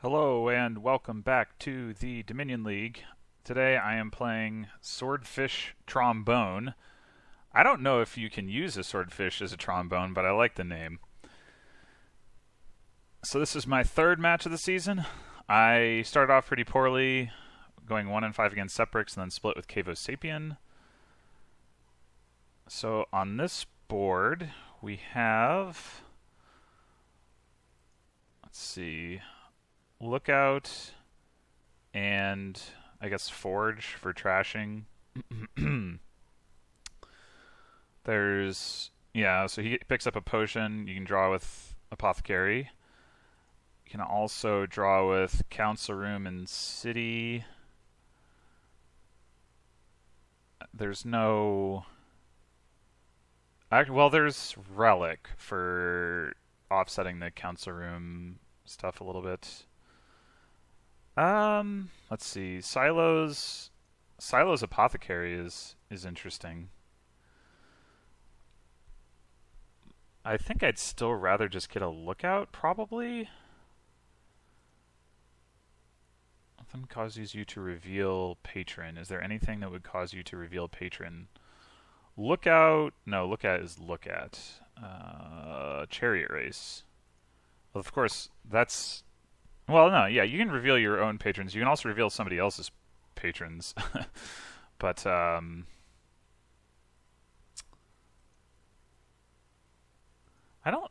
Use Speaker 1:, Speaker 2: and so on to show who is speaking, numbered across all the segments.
Speaker 1: Hello and welcome back to the Dominion League. Today I am playing Swordfish Trombone. I don't know if you can use a swordfish as a trombone, but I like the name. So this is my third match of the season. I started off pretty poorly, going 1-5 against Seprix and then split with Cavo Sapien. So on this board we have, let's see, Lookout and I guess Forge for trashing. So he picks up a potion. You can draw with Apothecary. You can also draw with Council Room and City. There's no... there's Relic for offsetting the Council Room stuff a little bit. Let's see. Silo's Apothecary is interesting. I think I'd still rather just get a Lookout, probably. Nothing causes you to reveal Patron. Is there anything that would cause you to reveal Patron? Lookout is Look At. Chariot Race. Well, of course, that's... Well, no, yeah, you can reveal your own patrons. You can also reveal somebody else's patrons. But, I don't...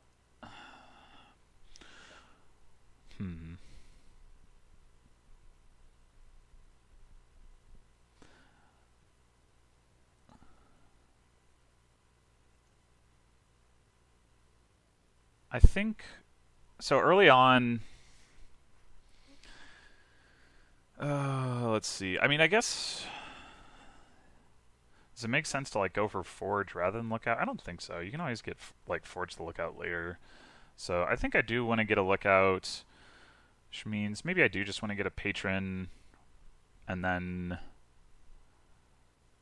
Speaker 1: I think... So early on... let's see. I mean, I guess... Does it make sense to, go for Forge rather than Lookout? I don't think so. You can always get, Forge the Lookout later. So I think I do want to get a Lookout, which means maybe I do just want to get a Patron and then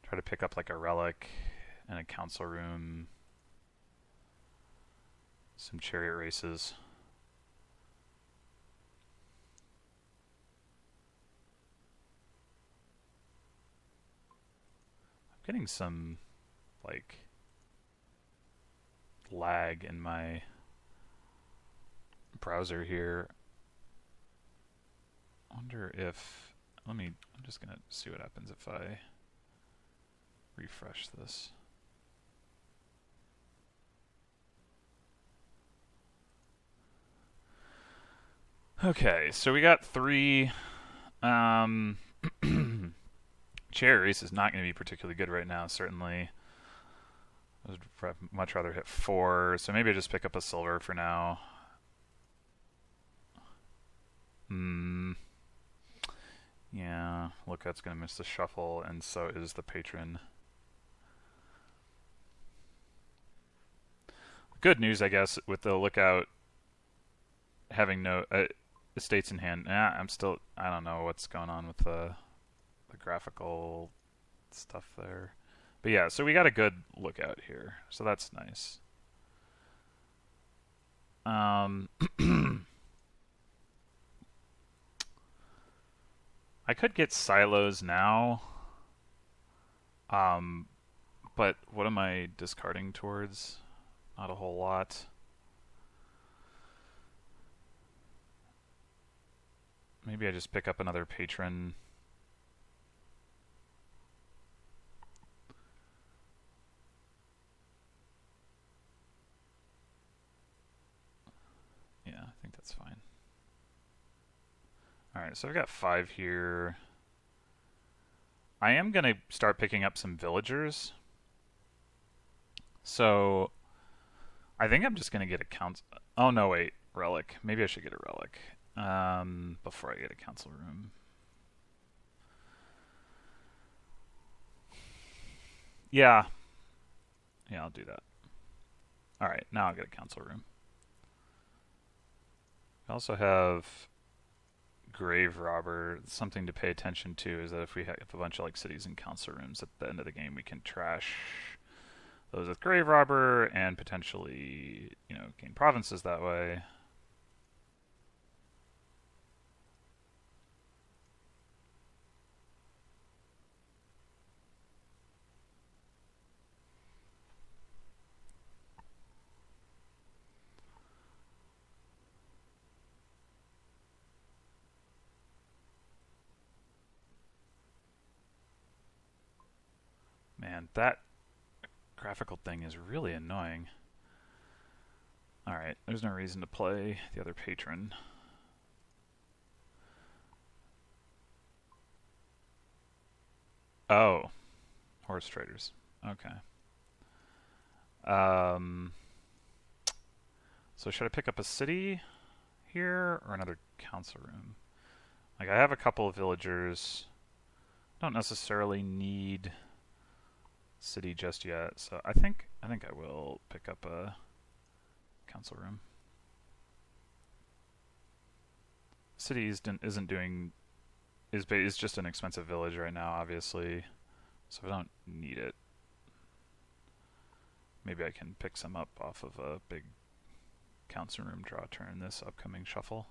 Speaker 1: try to pick up, a Relic and a Council Room, some Chariot Races. Getting some, lag in my browser here. I wonder if... I'm just going to see what happens if I refresh this. Okay, so we got 3... Chariot Race is not going to be particularly good right now, certainly. I would much rather hit 4, so maybe I just pick up a silver for now. Yeah, Lookout's going to miss the shuffle, and so is the Patron. Good news, I guess, with the Lookout having no estates in hand. I don't know what's going on with the graphical stuff there. But yeah, so we got a good Lookout here. So that's nice. I could get Silos now. But what am I discarding towards? Not a whole lot. Maybe I just pick up another Patron. Yeah, I think that's fine. Alright, so I've got 5 here. I am going to start picking up some villagers. So I think I'm just going to get a Oh, no, wait. Relic. Maybe I should get a Relic before I get a Council Room. Yeah. Yeah, I'll do that. Alright, now I'll get a Council Room. I also have Grave Robber. Something to pay attention to is that if we have a bunch of cities and council rooms at the end of the game, we can trash those with Grave Robber and potentially, gain provinces that way. Man, that graphical thing is really annoying. Alright, there's no reason to play the other patron. Oh, horse traders. Okay. So should I pick up a city here or another council room? Like, I have a couple of villagers. Don't necessarily need city just yet, so I think I will pick up a council room. City isn't doing is just an expensive village right now, obviously, so I don't need it. Maybe I can pick some up off of a big council room draw turn this upcoming shuffle.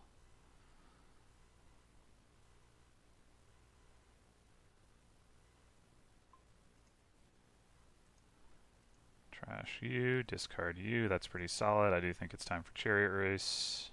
Speaker 1: Trash you, discard you. That's pretty solid. I do think it's time for chariot race.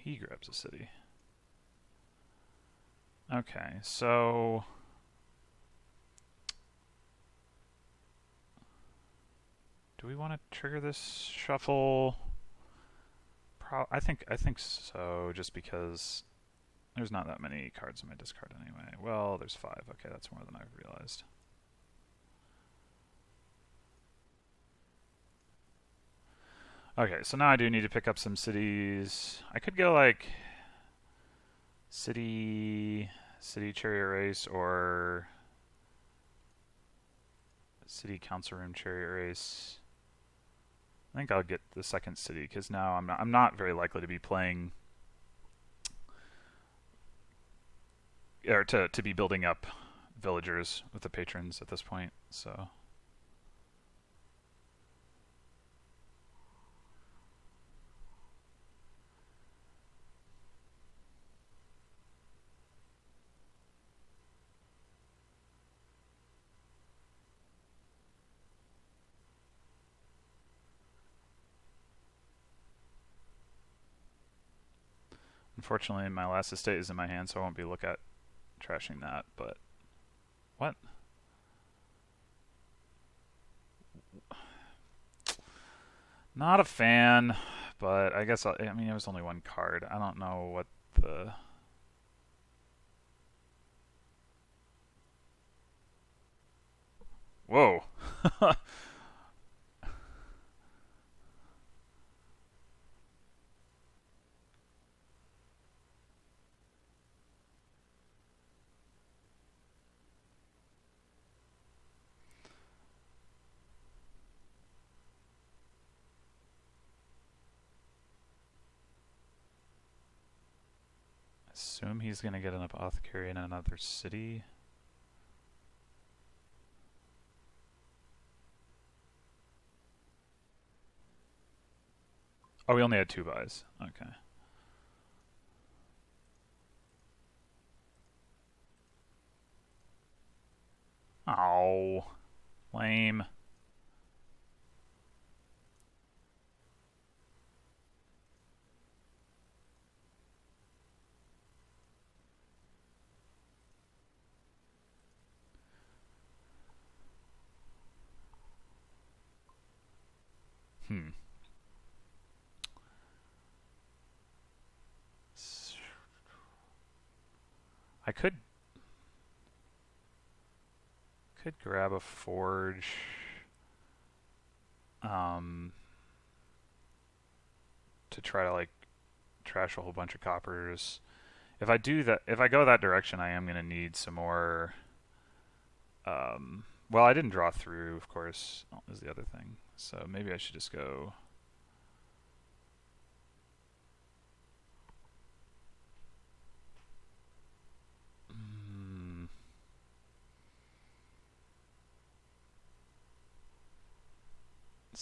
Speaker 1: He grabs a city. Okay, so do we want to trigger this shuffle? I think so, just because there's not that many cards in my discard anyway. Well, there's 5. Okay, that's more than I've realized. Okay, so now I do need to pick up some cities. I could go like city chariot race or city council room chariot race. I think I'll get the second city because now I'm not very likely to be playing or to be building up villagers with the patrons at this point. So. Unfortunately, my last estate is in my hand, so I won't be look at trashing that, but what? Not a fan, but I guess I mean it was only one card. I don't know what the Whoa. Assume he's gonna get an apothecary in another city. Oh, we only had 2 buys. Okay. Oh, lame. I could grab a forge. To try to like trash a whole bunch of coppers. If I do that, if I go that direction, I am gonna need some more. Well, I didn't draw through, of course, is the other thing. So maybe I should just go.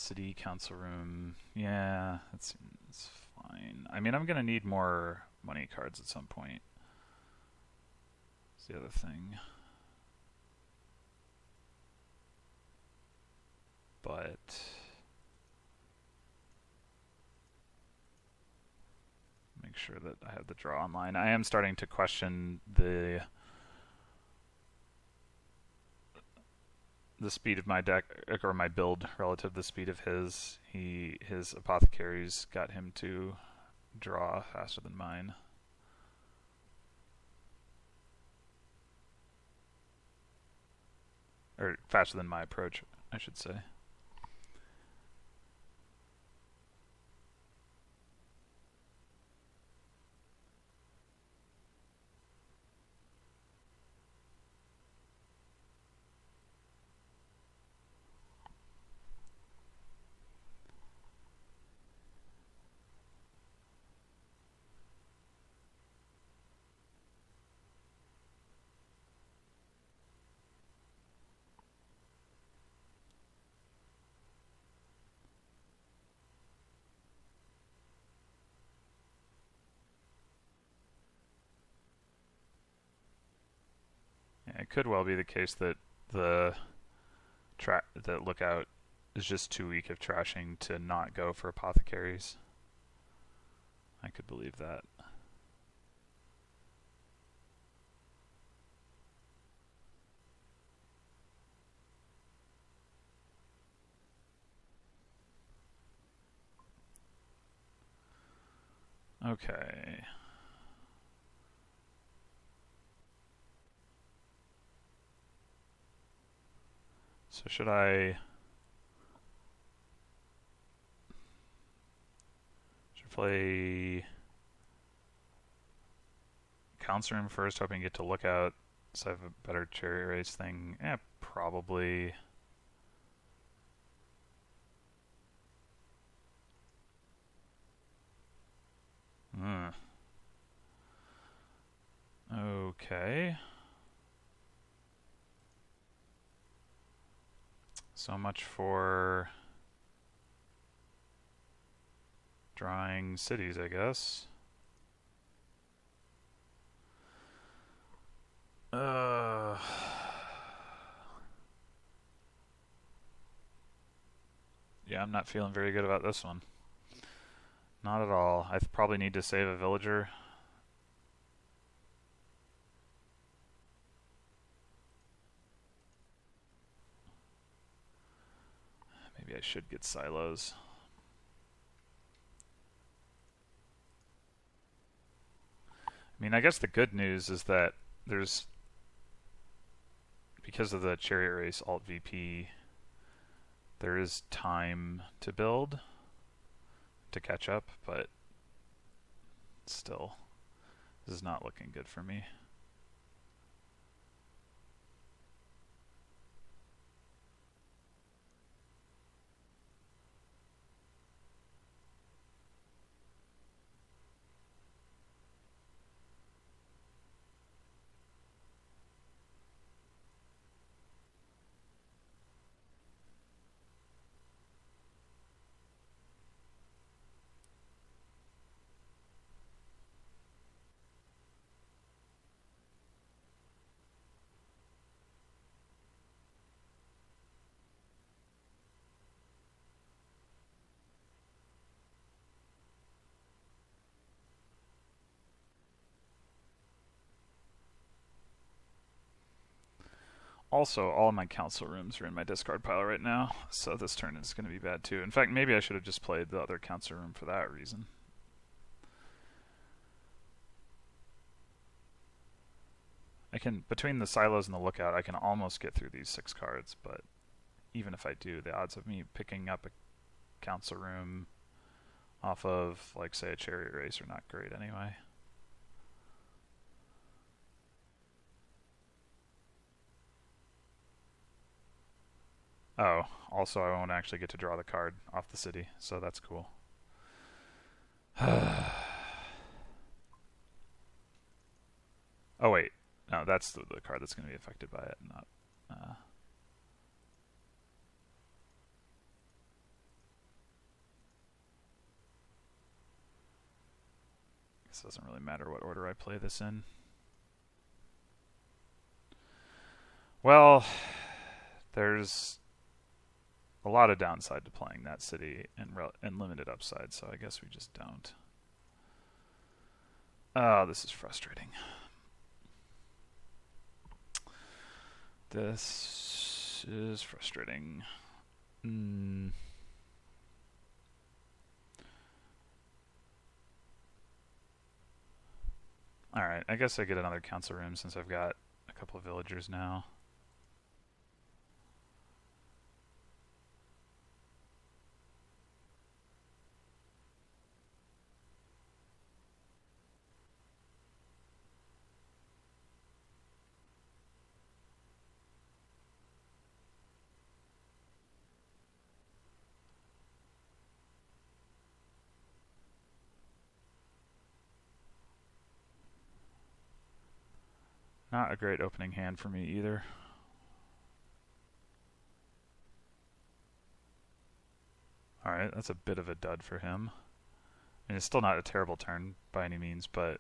Speaker 1: City council room. Yeah, it's fine. I mean, I'm gonna need more money cards at some point. That's the other thing. But make sure that I have the draw online. I am starting to question the speed of my deck, or my build, relative to the speed of his. His apothecaries got him to draw faster than mine. Or faster than my approach, I should say. It could well be the case that the lookout is just too weak of trashing to not go for apothecaries. I could believe that. Okay. So should I play council room first, hoping to get to lookout, so I have a better cherry race thing? Probably. Okay. So much for drawing cities, I guess. Yeah, I'm not feeling very good about this one. Not at all. I probably need to save a villager. Maybe I should get silos. I mean, I guess the good news is that there's, because of the chariot race alt VP, there is time to build to catch up, but still, this is not looking good for me. Also, all of my council rooms are in my discard pile right now, so this turn is going to be bad too. In fact, maybe I should have just played the other council room for that reason. I can, between the silos and the lookout, I can almost get through these 6 cards, but even if I do, the odds of me picking up a council room off of, like, say, a chariot race are not great anyway. Oh, also I won't actually get to draw the card off the city, so that's cool. Oh wait, no, that's the card that's going to be affected by it, not... guess it doesn't really matter what order I play this in. Well, there's a lot of downside to playing that city and limited upside, so I guess we just don't. Oh, this is frustrating. This is frustrating. Alright, I guess I get another council room since I've got a couple of villagers now. Not a great opening hand for me either. Alright, that's a bit of a dud for him. I mean, it's still not a terrible turn by any means, but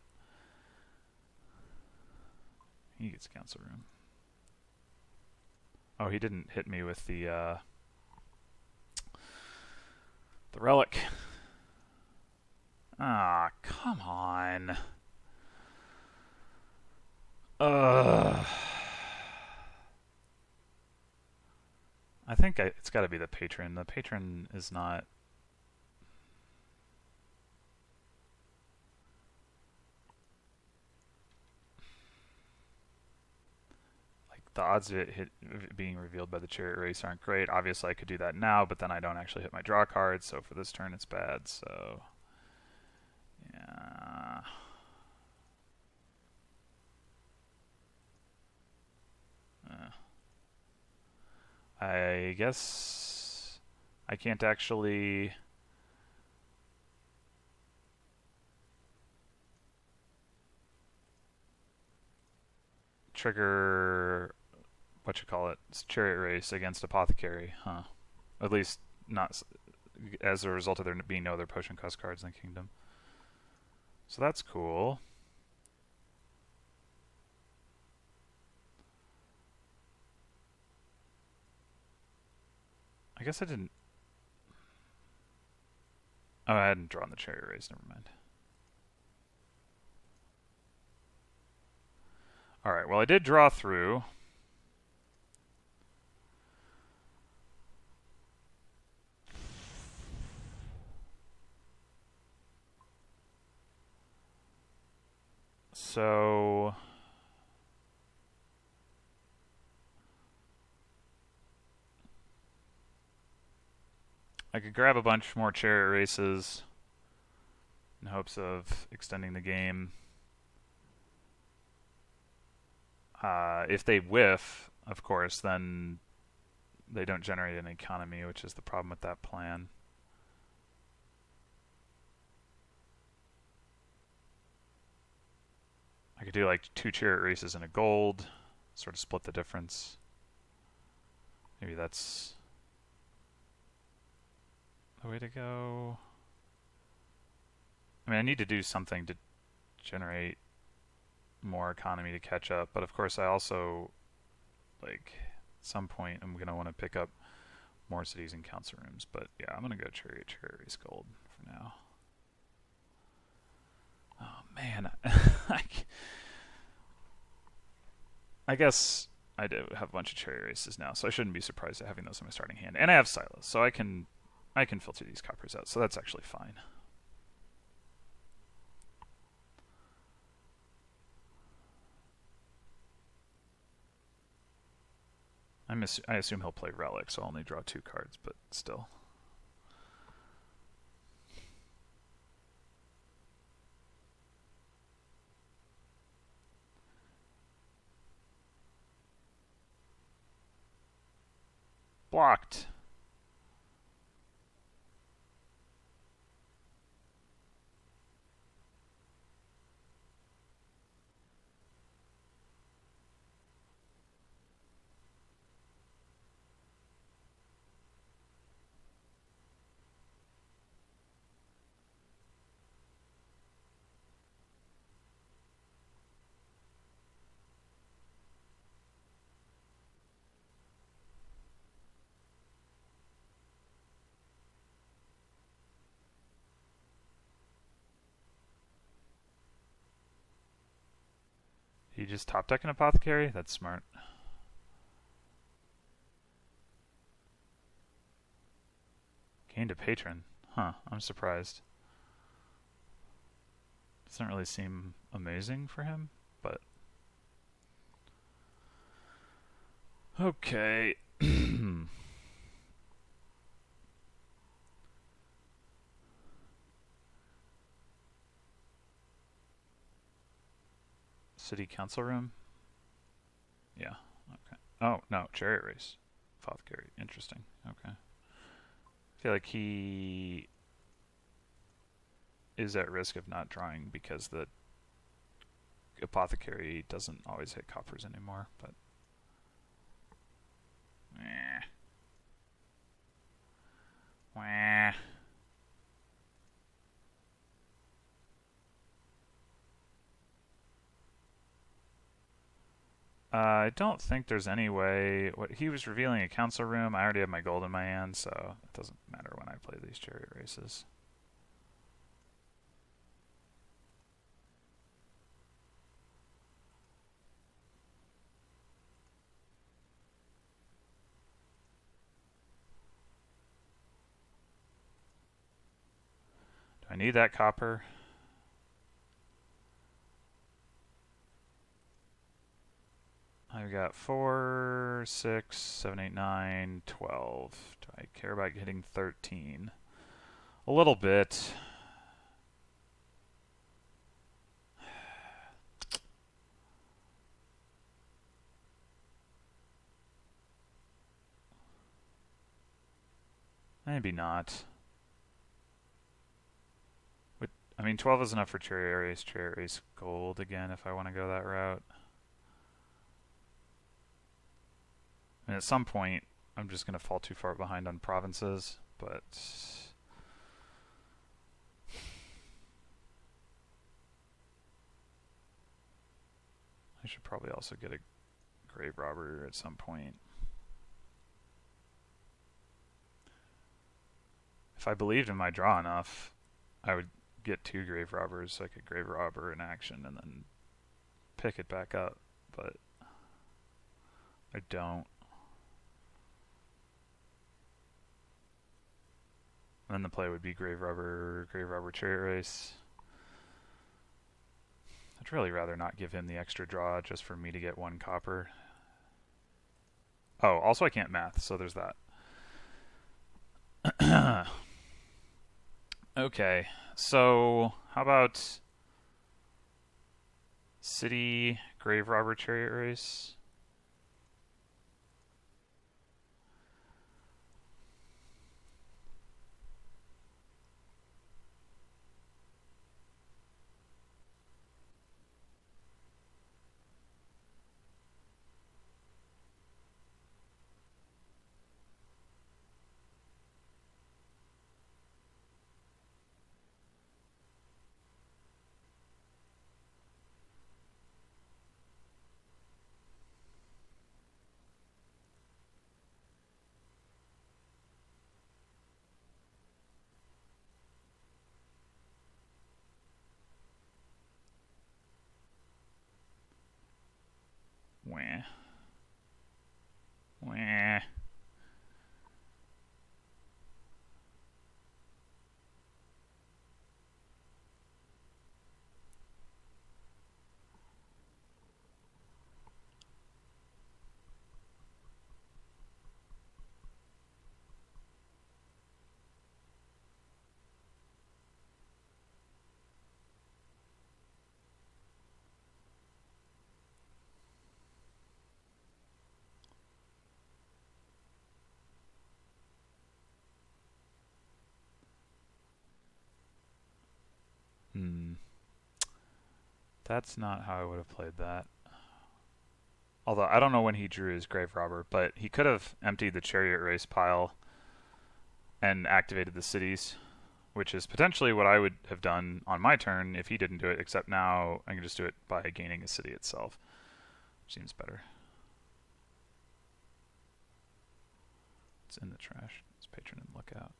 Speaker 1: he gets council room. Oh, he didn't hit me with the relic. Ah, come on. I think it's got to be the patron. The patron is not... Like, the odds of it being revealed by the chariot race aren't great. Obviously, I could do that now, but then I don't actually hit my draw cards, so for this turn it's bad, so... Yeah... I guess I can't actually trigger chariot race against apothecary, huh? At least not as a result of there being no other potion cost cards in the kingdom. So that's cool. I guess I didn't... Oh, I hadn't drawn the chariot race, never mind. Alright, well I did draw through. So... I could grab a bunch more chariot races in hopes of extending the game. If they whiff, of course, then they don't generate an economy, which is the problem with that plan. I could do like 2 chariot races and a gold, sort of split the difference. Maybe that's the way to go. I mean, I need to do something to generate more economy to catch up, but of course I also, like, at some point I'm going to want to pick up more cities and council rooms, but yeah, I'm going to go chariot race gold for now. Oh man, I guess I do have a bunch of chariot races now, so I shouldn't be surprised at having those in my starting hand. And I have silos, so I can filter these coppers out, so that's actually fine. I assume he'll play Relic, so I'll only draw 2 cards, but still. Blocked. You just top deck an Apothecary? That's smart. Gained a patron. Huh, I'm surprised. Doesn't really seem amazing for him, but... Okay. City Council Room? Yeah, okay. Oh, no, Chariot Race. Apothecary. Interesting. Okay. I feel like he is at risk of not drawing because the Apothecary doesn't always hit coppers anymore, but... Wah. I don't think there's any way... What he was revealing a council room. I already have my gold in my hand, so it doesn't matter when I play these chariot races. Do I need that copper? I've got 4, 6, 7, 8, 9, 12. Do I care about hitting 13? A little bit. Maybe not. I mean, 12 is enough for Chariot Race gold again if I want to go that route. And at some point, I'm just going to fall too far behind on provinces, but... I should probably also get a Grave Robber at some point. If I believed in my draw enough, I would get 2 Grave Robbers so I could Grave Robber in action and then pick it back up, but I don't. And then the play would be Grave Robber Chariot Race. I'd really rather not give him the extra draw just for me to get 1 copper. Oh, also I can't math, so there's that. Okay, so how about City Grave Robber Chariot Race? Wah. Wah. That's not how I would have played that. Although I don't know when he drew his Grave Robber, but he could have emptied the Chariot Race pile and activated the cities, which is potentially what I would have done on my turn if he didn't do it, except now I can just do it by gaining a city itself. Seems better. It's in the trash. It's Patron and Lookout.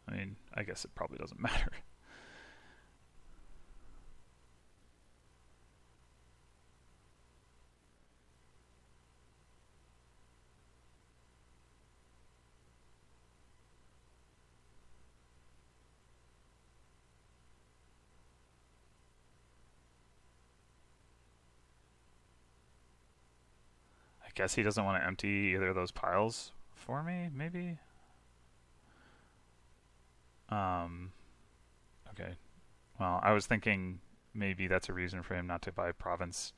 Speaker 1: I mean, I guess it probably doesn't matter. I guess he doesn't want to empty either of those piles for me, maybe? Okay. Well, I was thinking maybe that's a reason for him not to buy Province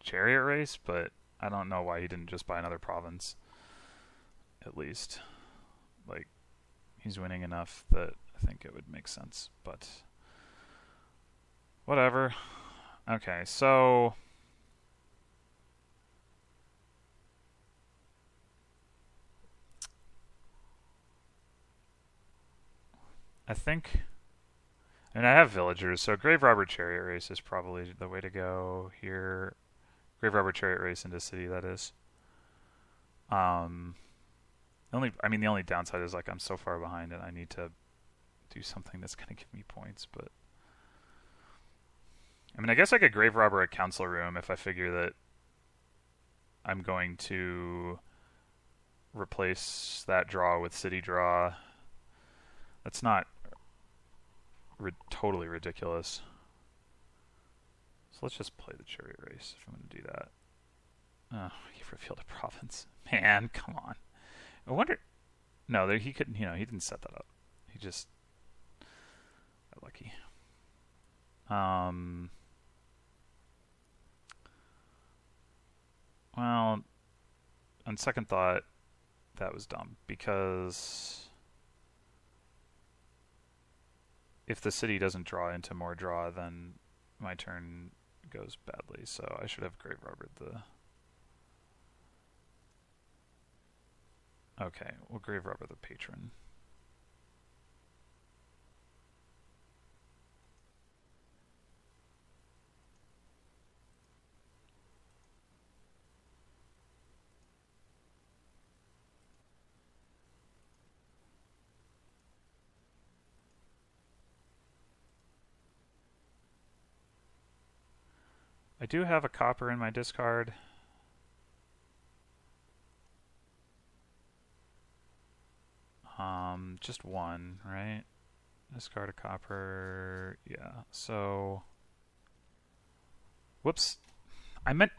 Speaker 1: Chariot Race, but I don't know why he didn't just buy another Province, at least. Like, he's winning enough that I think it would make sense, but whatever. Okay, so I think, and I have villagers, so Grave Robber Chariot Race is probably the way to go here. Grave Robber Chariot Race into city, that is. The only downside is like I'm so far behind and I need to do something that's going to give me points, but I mean, I guess I could Grave Robber a Council Room if I figure that I'm going to replace that draw with City Draw. That's not totally ridiculous. So let's just play the Chariot Race if I'm going to do that. Oh, he revealed a province. Man, come on. I wonder... No, he couldn't, he didn't set that up. He just... got lucky. Well, on second thought, that was dumb, because if the city doesn't draw into more draw, then my turn goes badly, so I should have Grave Robbered the... Okay, we'll Grave Robber the Patron. I do have a copper in my discard. Just one, right? Discard a copper. Yeah, so... Whoops. I meant...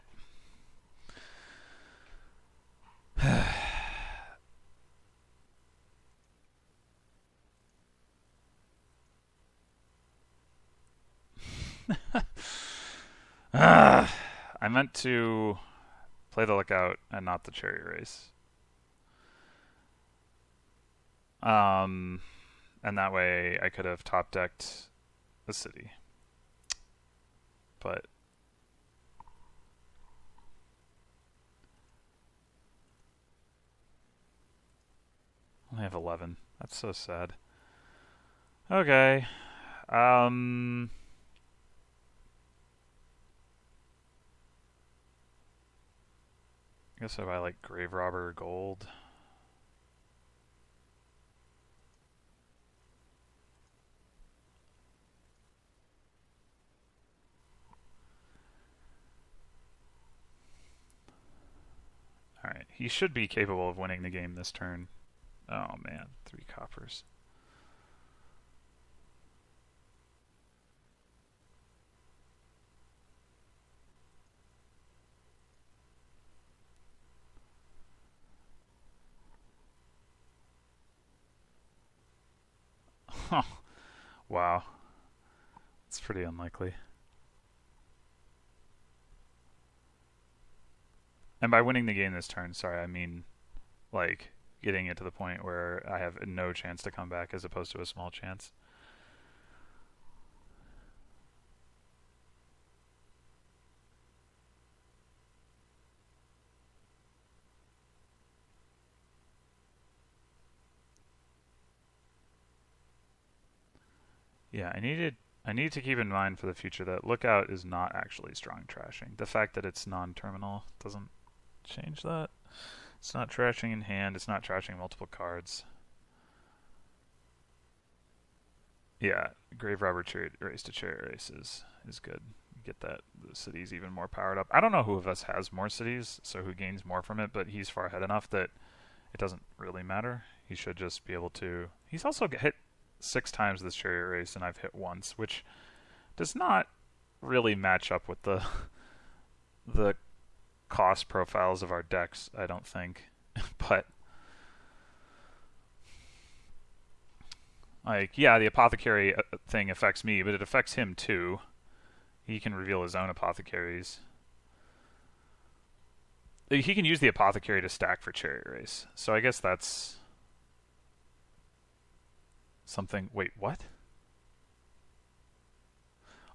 Speaker 1: I meant to play the Lookout and not the Chariot Race. And that way I could have top decked the city. But I only have 11. That's so sad. Okay. I guess if I like Grave Robber Gold. Alright, he should be capable of winning the game this turn. Oh man, 3 coppers. Wow. It's pretty unlikely. And by winning the game this turn, sorry, I mean, like, getting it to the point where I have no chance to come back as opposed to a small chance. Yeah, I need to keep in mind for the future that Lookout is not actually strong trashing. The fact that it's non-terminal doesn't change that. It's not trashing in hand, it's not trashing multiple cards. Yeah, Grave Robber Chariot Race to Chariot Race is good. Get that the cities even more powered up. I don't know who of us has more cities, so who gains more from it, but he's far ahead enough that it doesn't really matter. He should just be able to. He's also hit 6 times this Chariot Race, and I've hit once, which does not really match up with the cost profiles of our decks, I don't think. But like, yeah, the apothecary thing affects me, but it affects him too. He can reveal his own apothecaries. He can use the apothecary to stack for Chariot Race. So I guess that's something. Wait, what?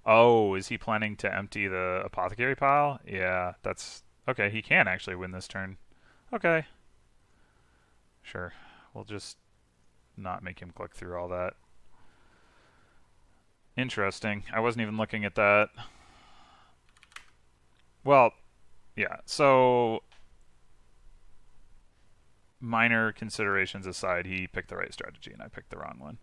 Speaker 1: Oh, is he planning to empty the apothecary pile? Yeah, that's okay. He can actually win this turn. Okay, sure. We'll just not make him click through all that. Interesting. I wasn't even looking at that. Well, yeah. So, minor considerations aside, he picked the right strategy and I picked the wrong one.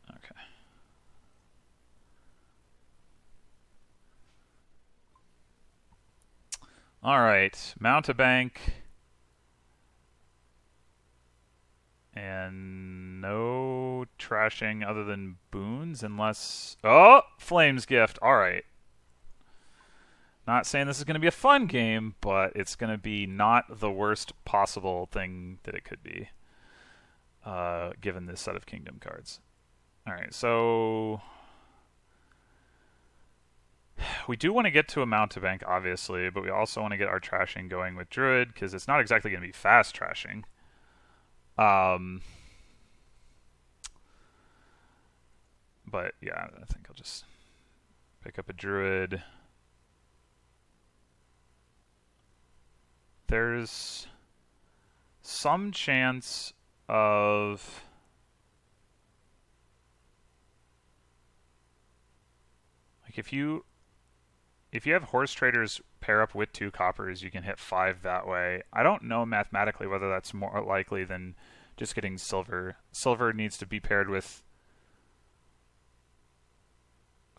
Speaker 1: Okay. All right. Mountebank. And no trashing other than boons unless... Oh! Flames Gift. All right. Not saying this is going to be a fun game, but it's going to be not the worst possible thing that it could be, given this set of Kingdom cards. All right, so... We do want to get to a mountebank, obviously, but we also want to get our trashing going with Druid, because it's not exactly going to be fast trashing. But yeah, I think I'll just pick up a Druid. There's some chance of... Like, if you have horse traders pair up with 2 coppers, you can hit 5 that way. I don't know mathematically whether that's more likely than just getting silver. Silver needs to be paired with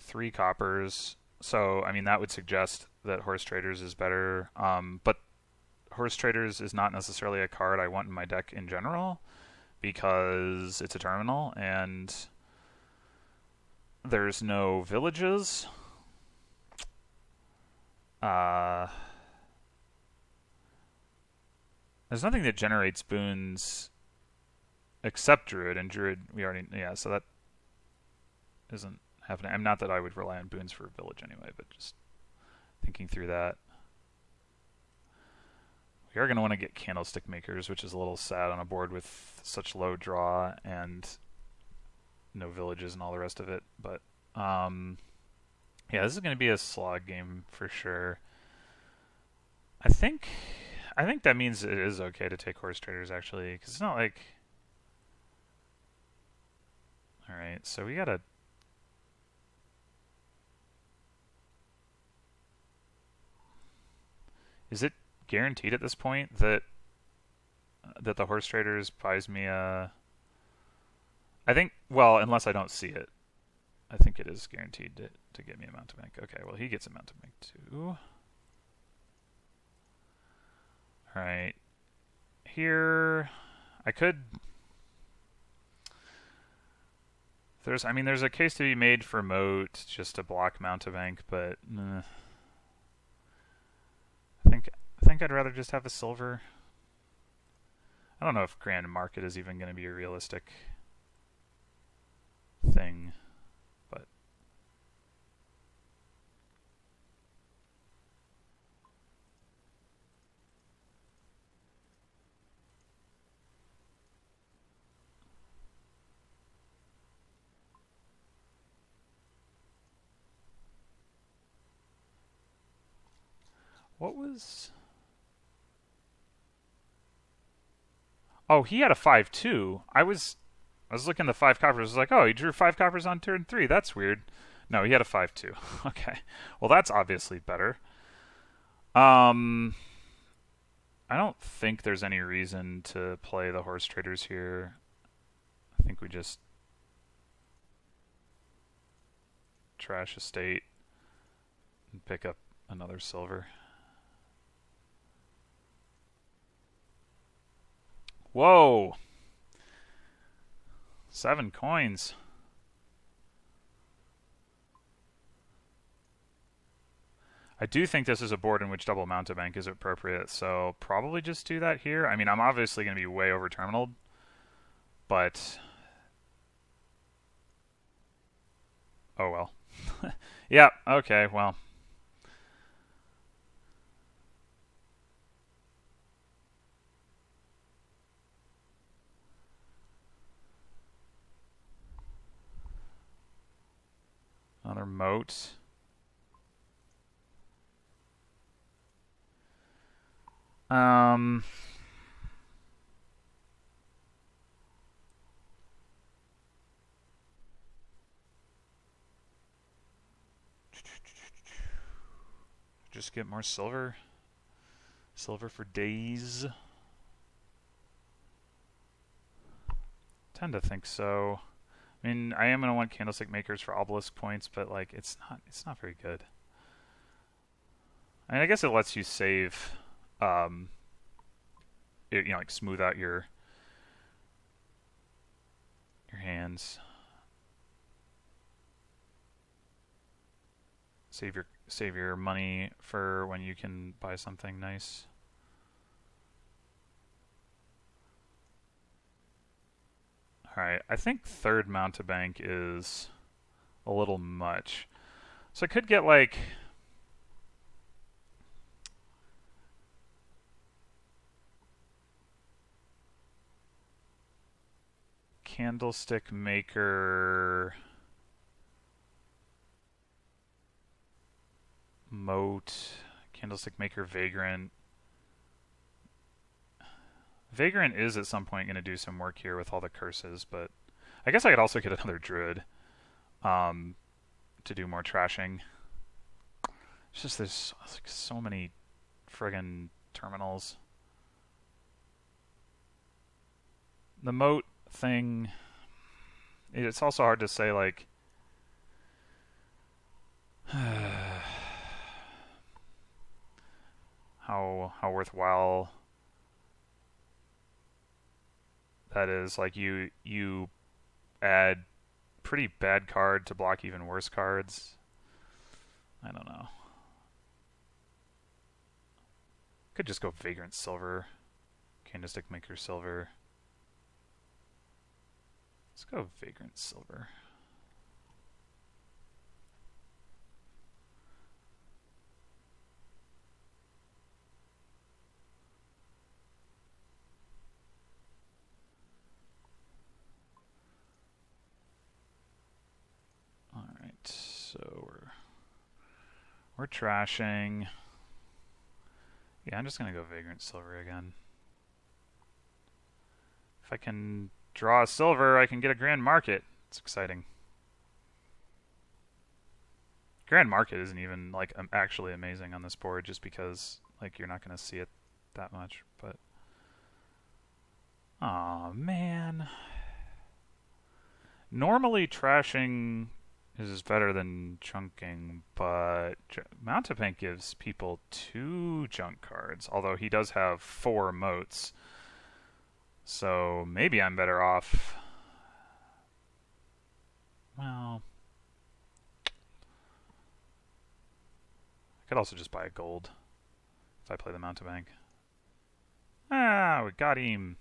Speaker 1: 3 coppers. So, I mean, that would suggest that horse traders is better. But horse traders is not necessarily a card I want in my deck in general because it's a terminal and there's no villages. There's nothing that generates boons except Druid, and Druid we already... Yeah, so that isn't happening. I'm not that I would rely on boons for a village anyway, but just thinking through that. We are going to want to get Candlestick Makers, which is a little sad on a board with such low draw and no villages and all the rest of it. But, yeah, this is going to be a slog game for sure. I think that means it is okay to take horse traders, actually, because it's not like... Alright, so we gotta... Is it guaranteed at this point that the horse traders buys me a... I think, well, unless I don't see it, I think it is guaranteed to get me a mountebank. Okay, well, he gets a mountebank too. Alright. Here, I could... There's a case to be made for Moat just to block mountebank, but I think I'd rather just have a silver. I don't know if Grand Market is even going to be a realistic thing, but what was... Oh, he had a 5-2. I was I was looking at the 5 coppers. I was like, oh, he drew 5 coppers on turn 3. That's weird. No, he had a 5-2. Okay. Well, that's obviously better. I don't think there's any reason to play the horse traders here. I think we just trash a state and pick up another silver. Whoa! 7 coins. I do think this is a board in which double mountebank is appropriate, so probably just do that here. I mean, I'm obviously going to be way over terminaled, but... oh well. Yeah, okay, well. Another moat. Just get more silver. Silver for days. Tend to think so. I mean, I am gonna want candlestick makers for obelisk points, but like it's not very good. I mean, I guess it lets you save, like smooth out your hands. Save your money for when you can buy something nice. Alright, I think third mountebank is a little much. So I could get like... candlestick maker... moat, candlestick maker, vagrant. Vagrant is at some point going to do some work here with all the curses, but I guess I could also get another druid to do more trashing. It's just there's like so many friggin' terminals. The moat thing, it's also hard to say like how worthwhile that is. Like you add pretty bad card to block even worse cards. I don't know. Could just go vagrant silver, candlestick maker silver. Let's go vagrant silver. So we're trashing. Yeah, I'm just gonna go vagrant silver again. If I can draw a silver, I can get a grand market. It's exciting. Grand market isn't even like actually amazing on this board, just because like you're not gonna see it that much. But aw, man. Normally trashing is better than chunking, but Mountebank gives people 2 junk cards, although he does have 4 moats. So maybe I'm better off... well... I could also just buy a gold if I play the Mountebank. Ah, we got him!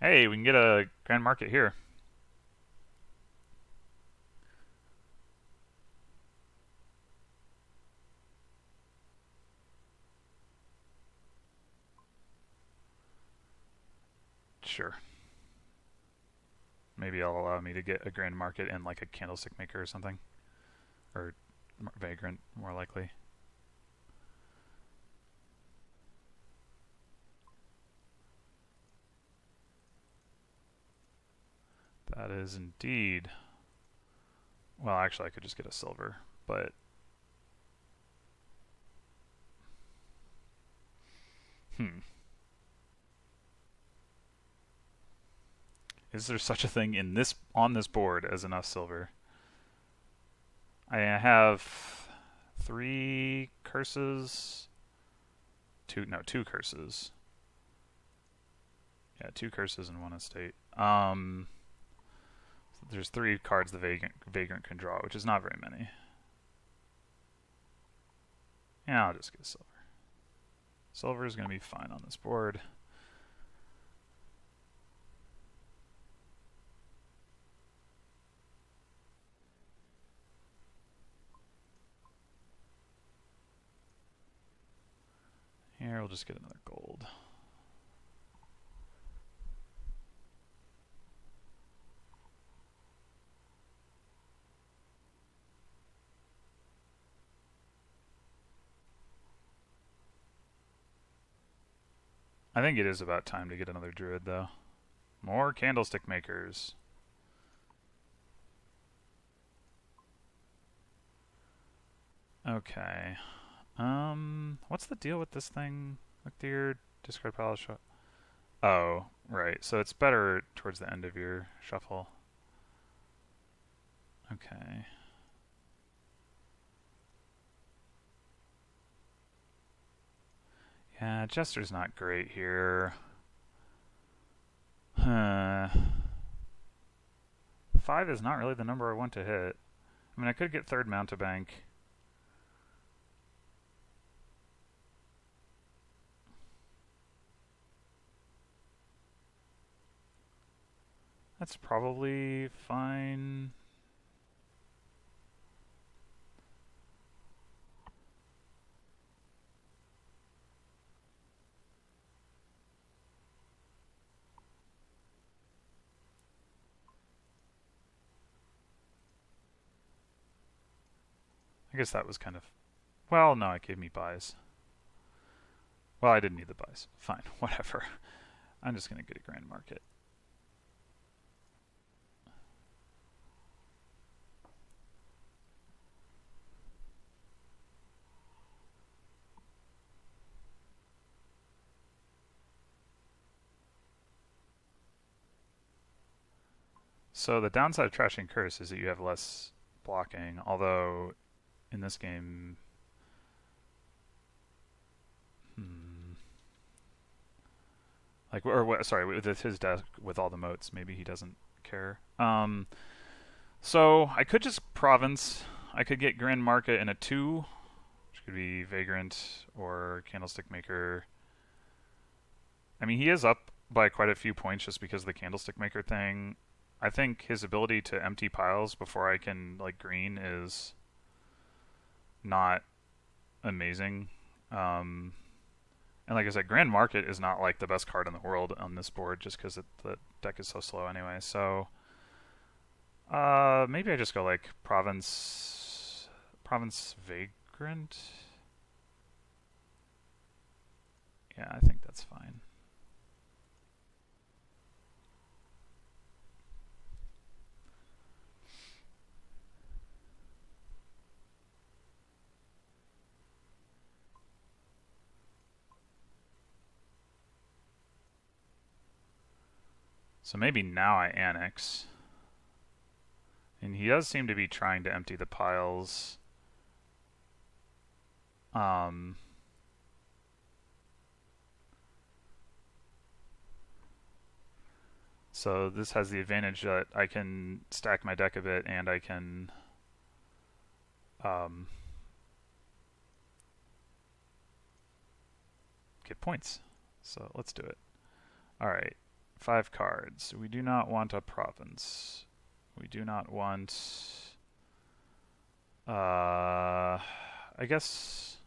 Speaker 1: Hey, we can get a grand market here. Sure. Maybe it'll allow me to get a grand market and like a candlestick maker or something. Or vagrant, more likely. That is indeed. Well, actually, I could just get a silver, but is there such a thing in this on this board as enough silver? I have 3 curses. Two curses. Yeah, 2 curses in 1 estate. There's 3 cards the Vagrant can draw, which is not very many. Yeah, I'll just get silver. Silver is going to be fine on this board. Here, we'll just get another gold. I think it is about time to get another druid, though. More candlestick makers. Okay. What's the deal with this thing? Look to your discard pile shuffle. Oh, right. So it's better towards the end of your shuffle. Okay. Yeah, Jester's not great here. 5 is not really the number I want to hit. I mean, I could get 3rd Mountebank. That's probably fine. I guess that was kind of... Well, no, it gave me buys. Well, I didn't need the buys. Fine, whatever. I'm just going to get a Grand Market. So the downside of Trashing Curse is that you have less blocking, although in this game... sorry, with his deck with all the moats, maybe he doesn't care. So I could just Province. I could get Grand Market in a 2, which could be Vagrant or Candlestick Maker. I mean, he is up by quite a few points just because of the Candlestick Maker thing. I think his ability to empty piles before I can green is not amazing. And like I said, Grand Market is not the best card in the world on this board just because the deck is so slow anyway. So maybe I just go Province Vagrant. Yeah, I think that's fine. So maybe now I annex. And he does seem to be trying to empty the piles. So this has the advantage that I can stack my deck a bit and I can get points. So let's do it. Alright, 5 cards. We do not want a Province. We do not want... I guess...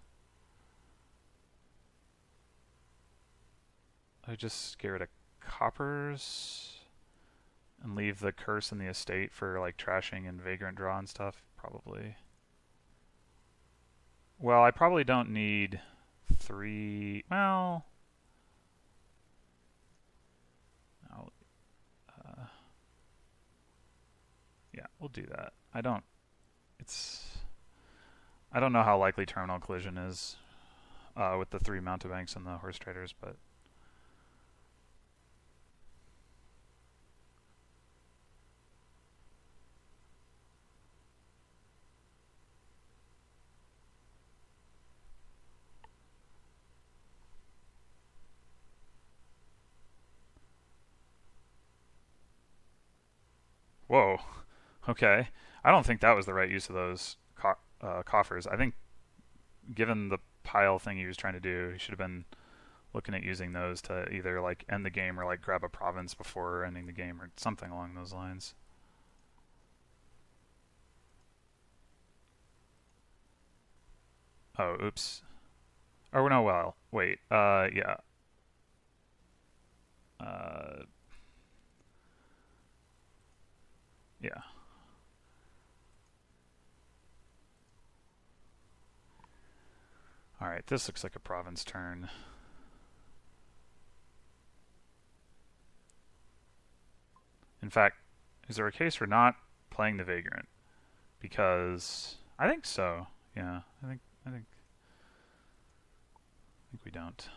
Speaker 1: I just get rid of coppers and leave the curse in the estate for trashing and vagrant draw and stuff, probably. Well, I probably don't need 3... Well... we'll do that. I don't know how likely terminal collision is with the 3 mountebanks and the horse traders, but whoa. Okay. I don't think that was the right use of those coffers. I think given the pile thing he was trying to do, he should have been looking at using those to either like end the game or like grab a province before ending the game or something along those lines. Oh, oops. Oh, no, well, wait. Yeah. Uh, yeah. All right, this looks like a province turn. In fact, is there a case for not playing the Vagrant? Because I think so. Yeah, I think we don't.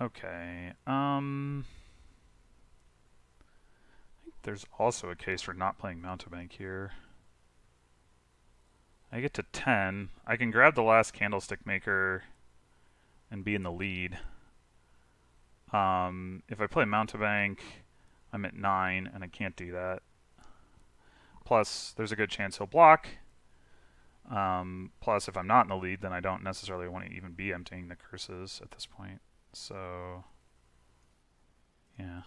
Speaker 1: Okay. I think there's also a case for not playing mountebank here. I get to 10. I can grab the last candlestick maker and be in the lead. If I play mountebank, I'm at 9, and I can't do that. Plus, there's a good chance he'll block. Plus, if I'm not in the lead, then I don't necessarily want to even be emptying the curses at this point. So, yeah.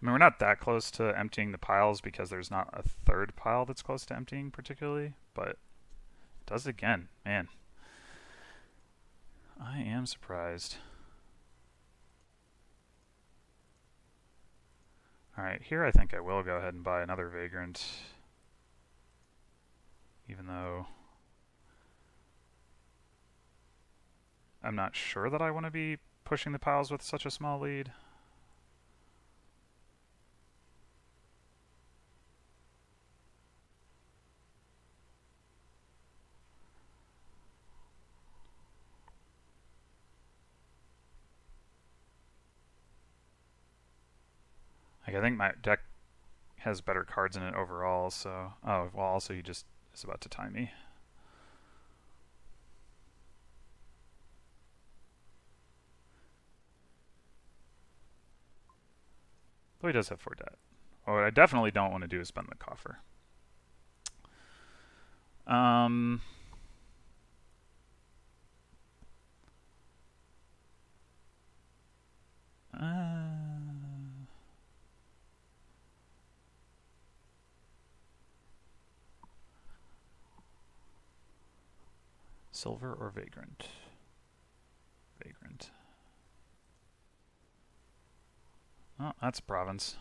Speaker 1: I mean, we're not that close to emptying the piles because there's not a third pile that's close to emptying particularly, but it does it again. Man, I am surprised. Alright, here I think I will go ahead and buy another Vagrant, even though I'm not sure that I want to be pushing the piles with such a small lead. Like, I think my deck has better cards in it overall, so... Oh, well, also he just is about to tie me. Though he does have 4 debt. What I definitely don't want to do is spend the coffer. Silver or Vagrant? Vagrant. Oh, that's a province.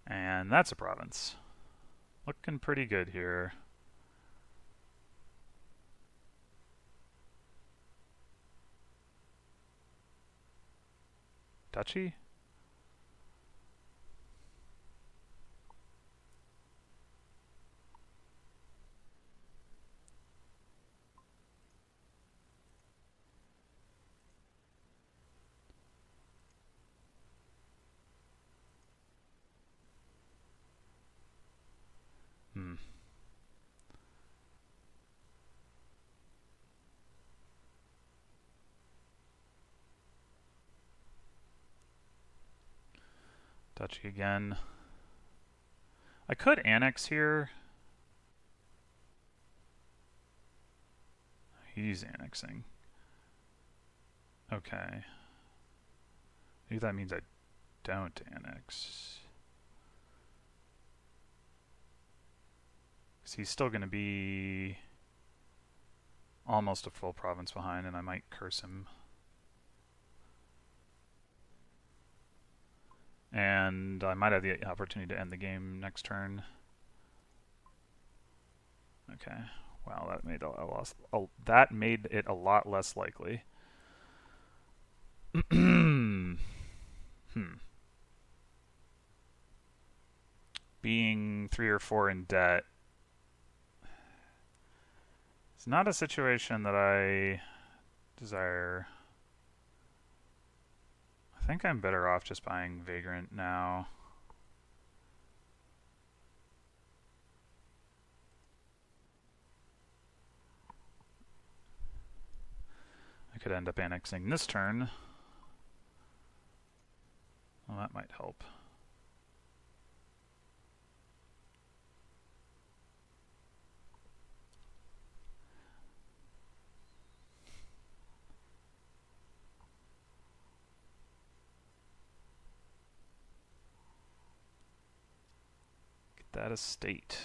Speaker 1: And that's a province. Looking pretty good here. Duchy? Duchy again. I could annex here. He's annexing. Okay. Maybe that means I don't annex. Because he's still going to be almost a full province behind, and I might curse him. And I might have the opportunity to end the game next turn. Okay. Wow, that made it a lot less likely. Being 3 or 4 in debt is not a situation that I desire. I think I'm better off just buying Vagrant now. I could end up annexing this turn. Well, that might help. Get that estate.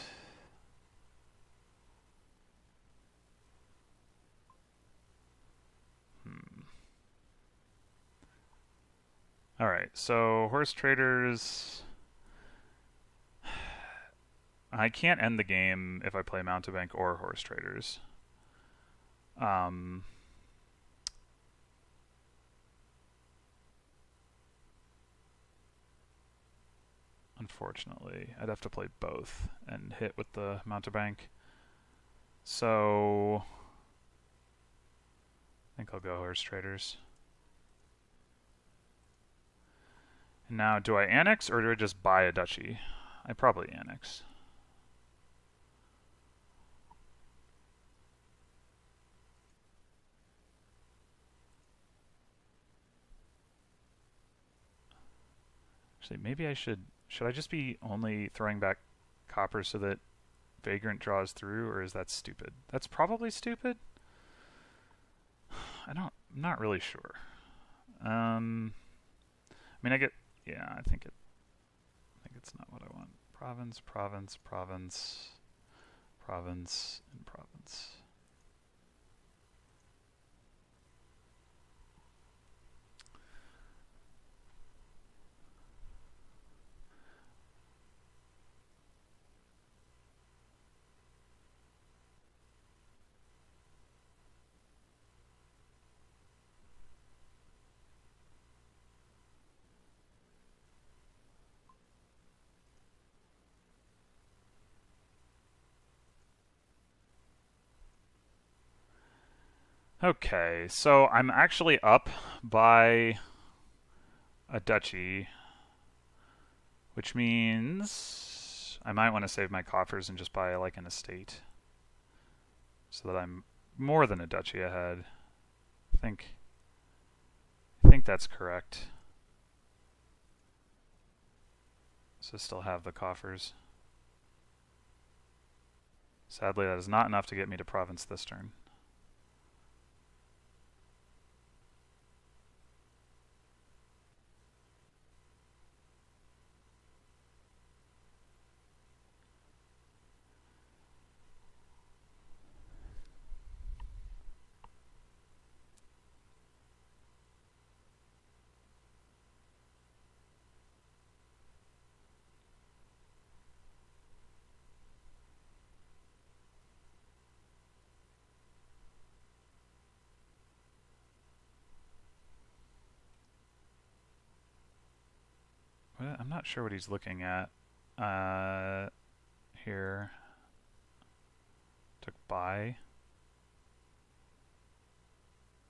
Speaker 1: Alright, so horse traders. I can't end the game if I play mountebank or horse traders. Unfortunately, I'd have to play both and hit with the mountebank. So I think I'll go horse traders. Now, do I annex or do I just buy a duchy? I probably annex. Actually, maybe I should I just be only throwing back copper so that Vagrant draws through, or is that stupid? That's probably stupid. I'm not really sure. I mean, yeah, I think it's not what I want. Province, province, province, province, and province. Okay, so I'm actually up by a duchy, which means I might want to save my coffers and just buy like an estate so that I'm more than a duchy ahead. I think that's correct. So still have the coffers. Sadly, that is not enough to get me to province this turn. I'm not sure what he's looking at here. Took buy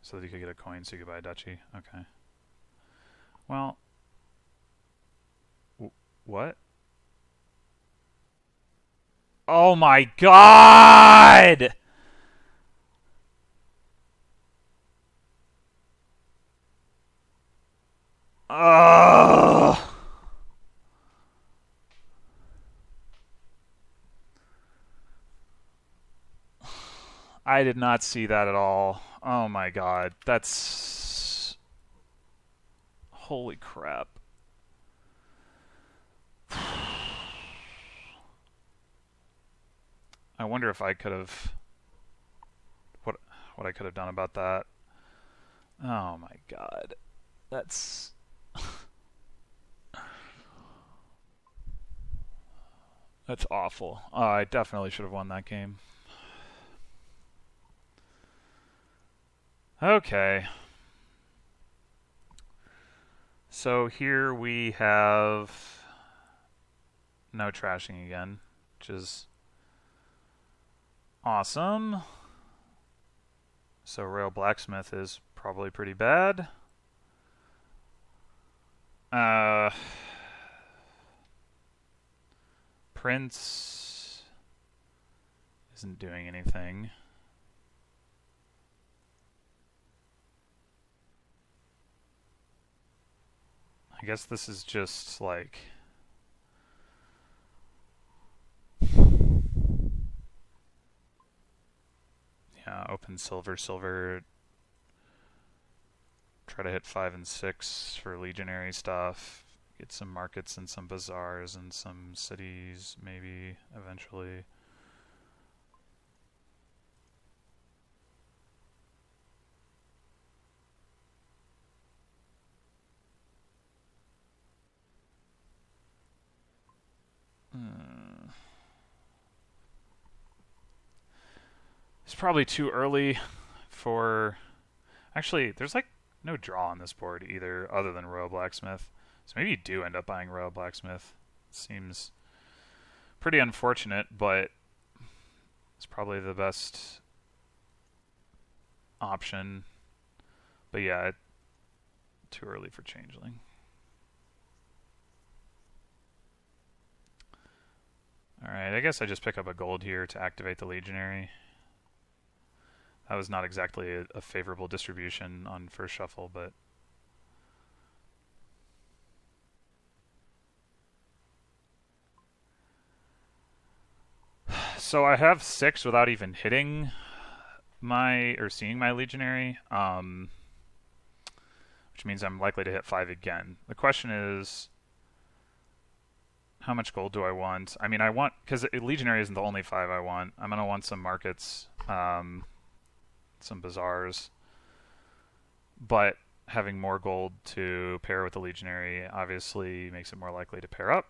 Speaker 1: so that he could get a coin so he could buy a duchy. Okay. Well, what? Oh my god! Ugh! I did not see that at all. Oh my god. That's... Holy crap. I wonder if I could have... What I could have done about that. Oh my god. That's... That's awful. I definitely should have won that game. Okay. So here we have no trashing again, which is awesome. So Royal Blacksmith is probably pretty bad. Prince isn't doing anything. I guess this is just like... Yeah, open silver, silver. Try to hit 5 and 6 for legionary stuff. Get some markets and some bazaars and some cities, maybe, eventually. It's probably too early for... Actually, there's like no draw on this board either, other than Royal Blacksmith. So maybe you do end up buying Royal Blacksmith. Seems pretty unfortunate, but it's probably the best option. But yeah, too early for Changeling. Alright, I guess I just pick up a gold here to activate the Legionary. That was not exactly a favorable distribution on first shuffle, but... So I have 6 without even hitting my, or seeing my Legionary, which means I'm likely to hit 5 again. The question is, how much gold do I want? I mean, I want, because Legionary isn't the only 5 I want. I'm going to want some markets, some bazaars, but having more gold to pair with the Legionary obviously makes it more likely to pair up.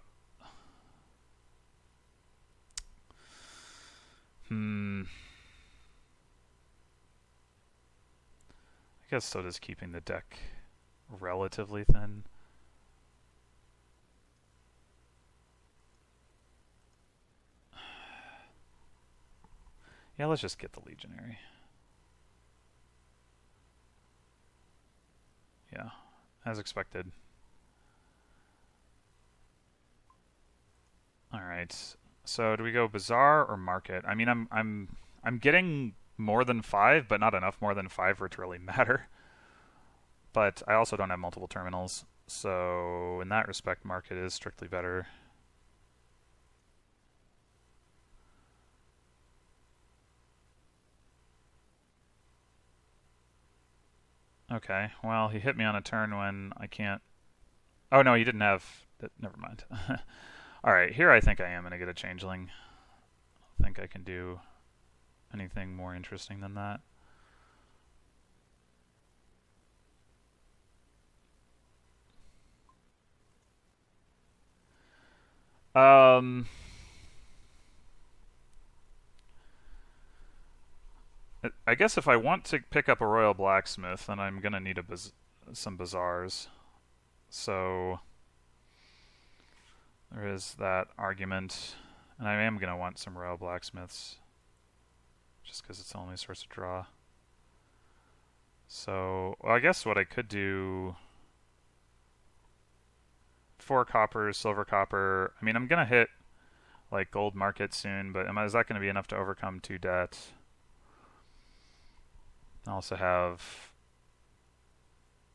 Speaker 1: I guess so does keeping the deck relatively thin. Yeah, let's just get the Legionary. Yeah, as expected. All right. So do we go bazaar or market? I mean, I'm getting more than 5, but not enough more than 5 for it to really matter. But I also don't have multiple terminals, so in that respect, market is strictly better. Okay, well, he hit me on a turn when I can't... Oh, no, he didn't have... Never mind. Alright, here I think I am going to get a Changeling. I don't think I can do anything more interesting than that. I guess if I want to pick up a Royal Blacksmith, then I'm going to need some bazaars. So there is that argument. And I am going to want some Royal Blacksmiths, just because it's the only source of draw. So, well, I guess what I could do... 4 copper, silver copper. I mean, I'm going to hit like gold market soon, but is that going to be enough to overcome 2 debt? I also have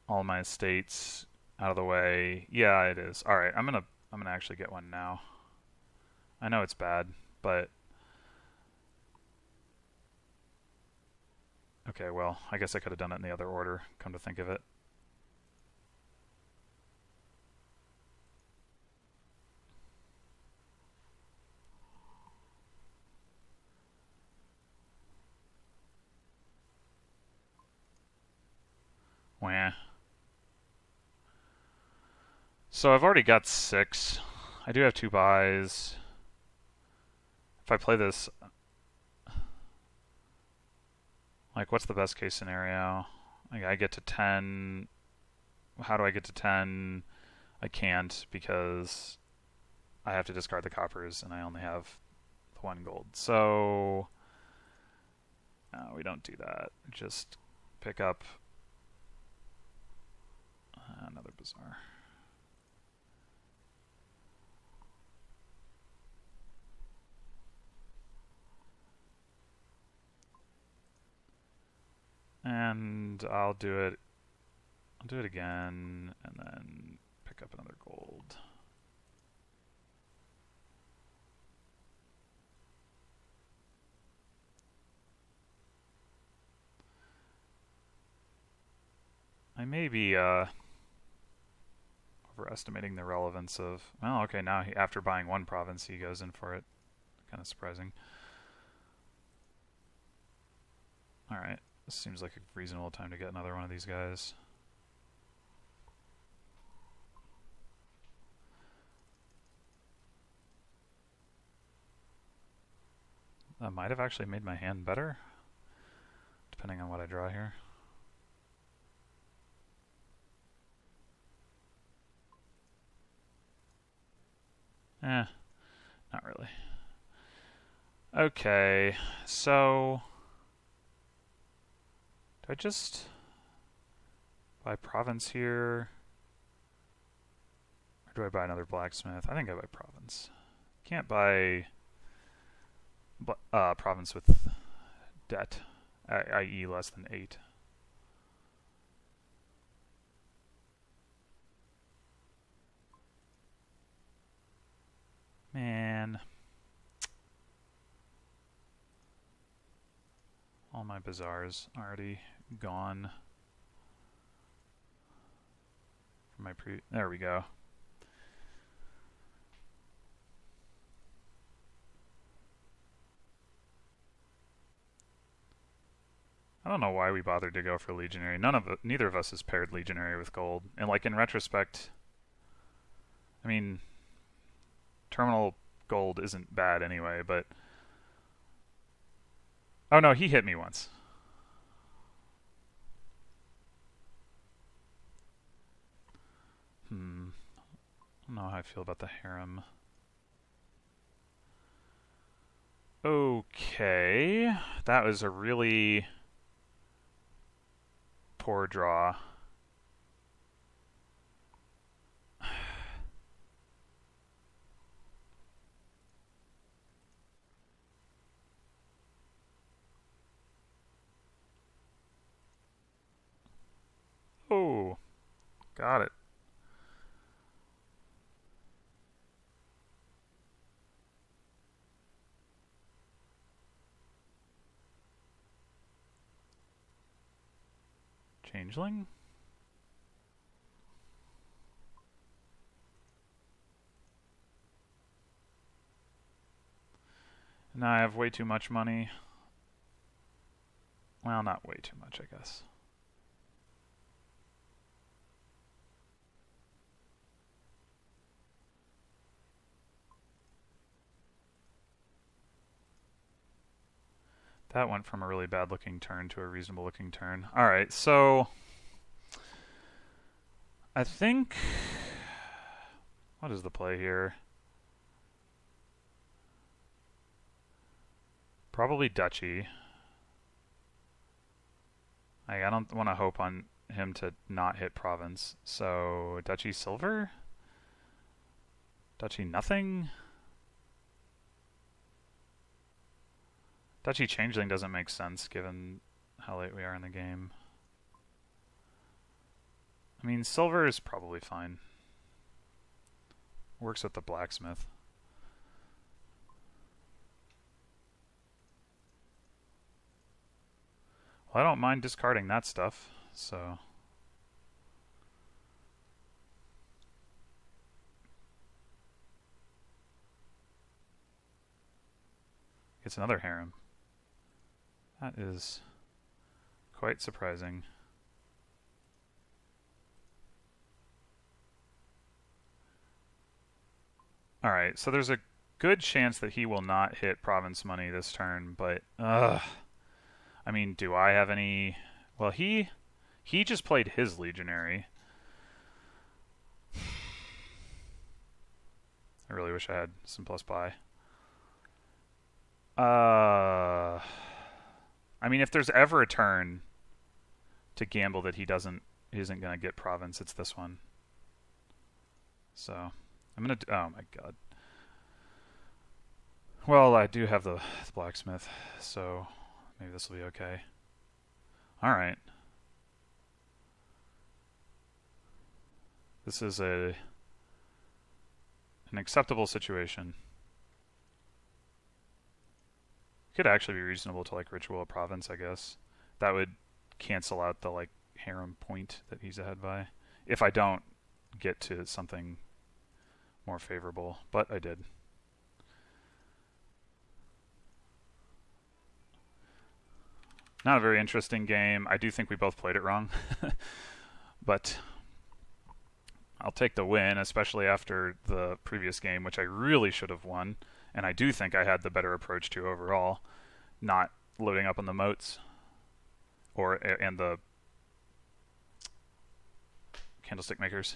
Speaker 1: all my estates out of the way. Yeah, it is. All right, I'm gonna actually get one now. I know it's bad, but Okay, well, I guess I could have done it in the other order, come to think of it. Wah. So I've already got 6. I do have 2 buys. If I play this, like, what's the best case scenario? Like, I get to 10. How do I get to 10? I can't because I have to discard the coppers and I only have 1 gold. So we don't do that. Just pick up another bazaar. And I'll do it again and then pick up another gold. I may be overestimating the relevance of... Well, okay, now after buying 1 province, he goes in for it. Kind of surprising. Alright, this seems like a reasonable time to get another one of these guys. That might have actually made my hand better, depending on what I draw here. Not really. Okay, so do I just buy province here? Or do I buy another blacksmith? I think I buy province. Can't buy province with debt, i.e. less than 8. Man. All my bazaars already gone. From my there we go. I don't know why we bothered to go for legionary. Neither of us has paired legionary with gold. And like in retrospect, I mean, terminal gold isn't bad anyway, but... Oh no, he hit me once. I don't know how I feel about the harem. Okay, that was a really poor draw. Oh, got it. Changeling? Now I have way too much money. Well, not way too much, I guess. That went from a really bad looking turn to a reasonable looking turn. Alright, so I think... What is the play here? Probably duchy. I don't want to hope on him to not hit province. So, duchy silver? Duchy nothing? Duchy changeling doesn't make sense given how late we are in the game. I mean, silver is probably fine. Works with the blacksmith. Well, I don't mind discarding that stuff, so... It's another harem. That is quite surprising. Alright, so there's a good chance that he will not hit province money this turn, but I mean, do I have any... Well, he just played his legionary. I really wish I had some plus buy. I mean, if there's ever a turn to gamble that he isn't gonna get province, it's this one. So I'm gonna. Oh my god. Well, I do have the blacksmith, so maybe this will be okay. All right. This is an acceptable situation. Could actually be reasonable to like ritual a province, I guess. That would cancel out the like harem point that he's ahead by. If I don't get to something more favorable, but I did. Not a very interesting game. I do think we both played it wrong. But I'll take the win, especially after the previous game, which I really should have won. And I do think I had the better approach to overall, not loading up on the moats and the candlestick makers.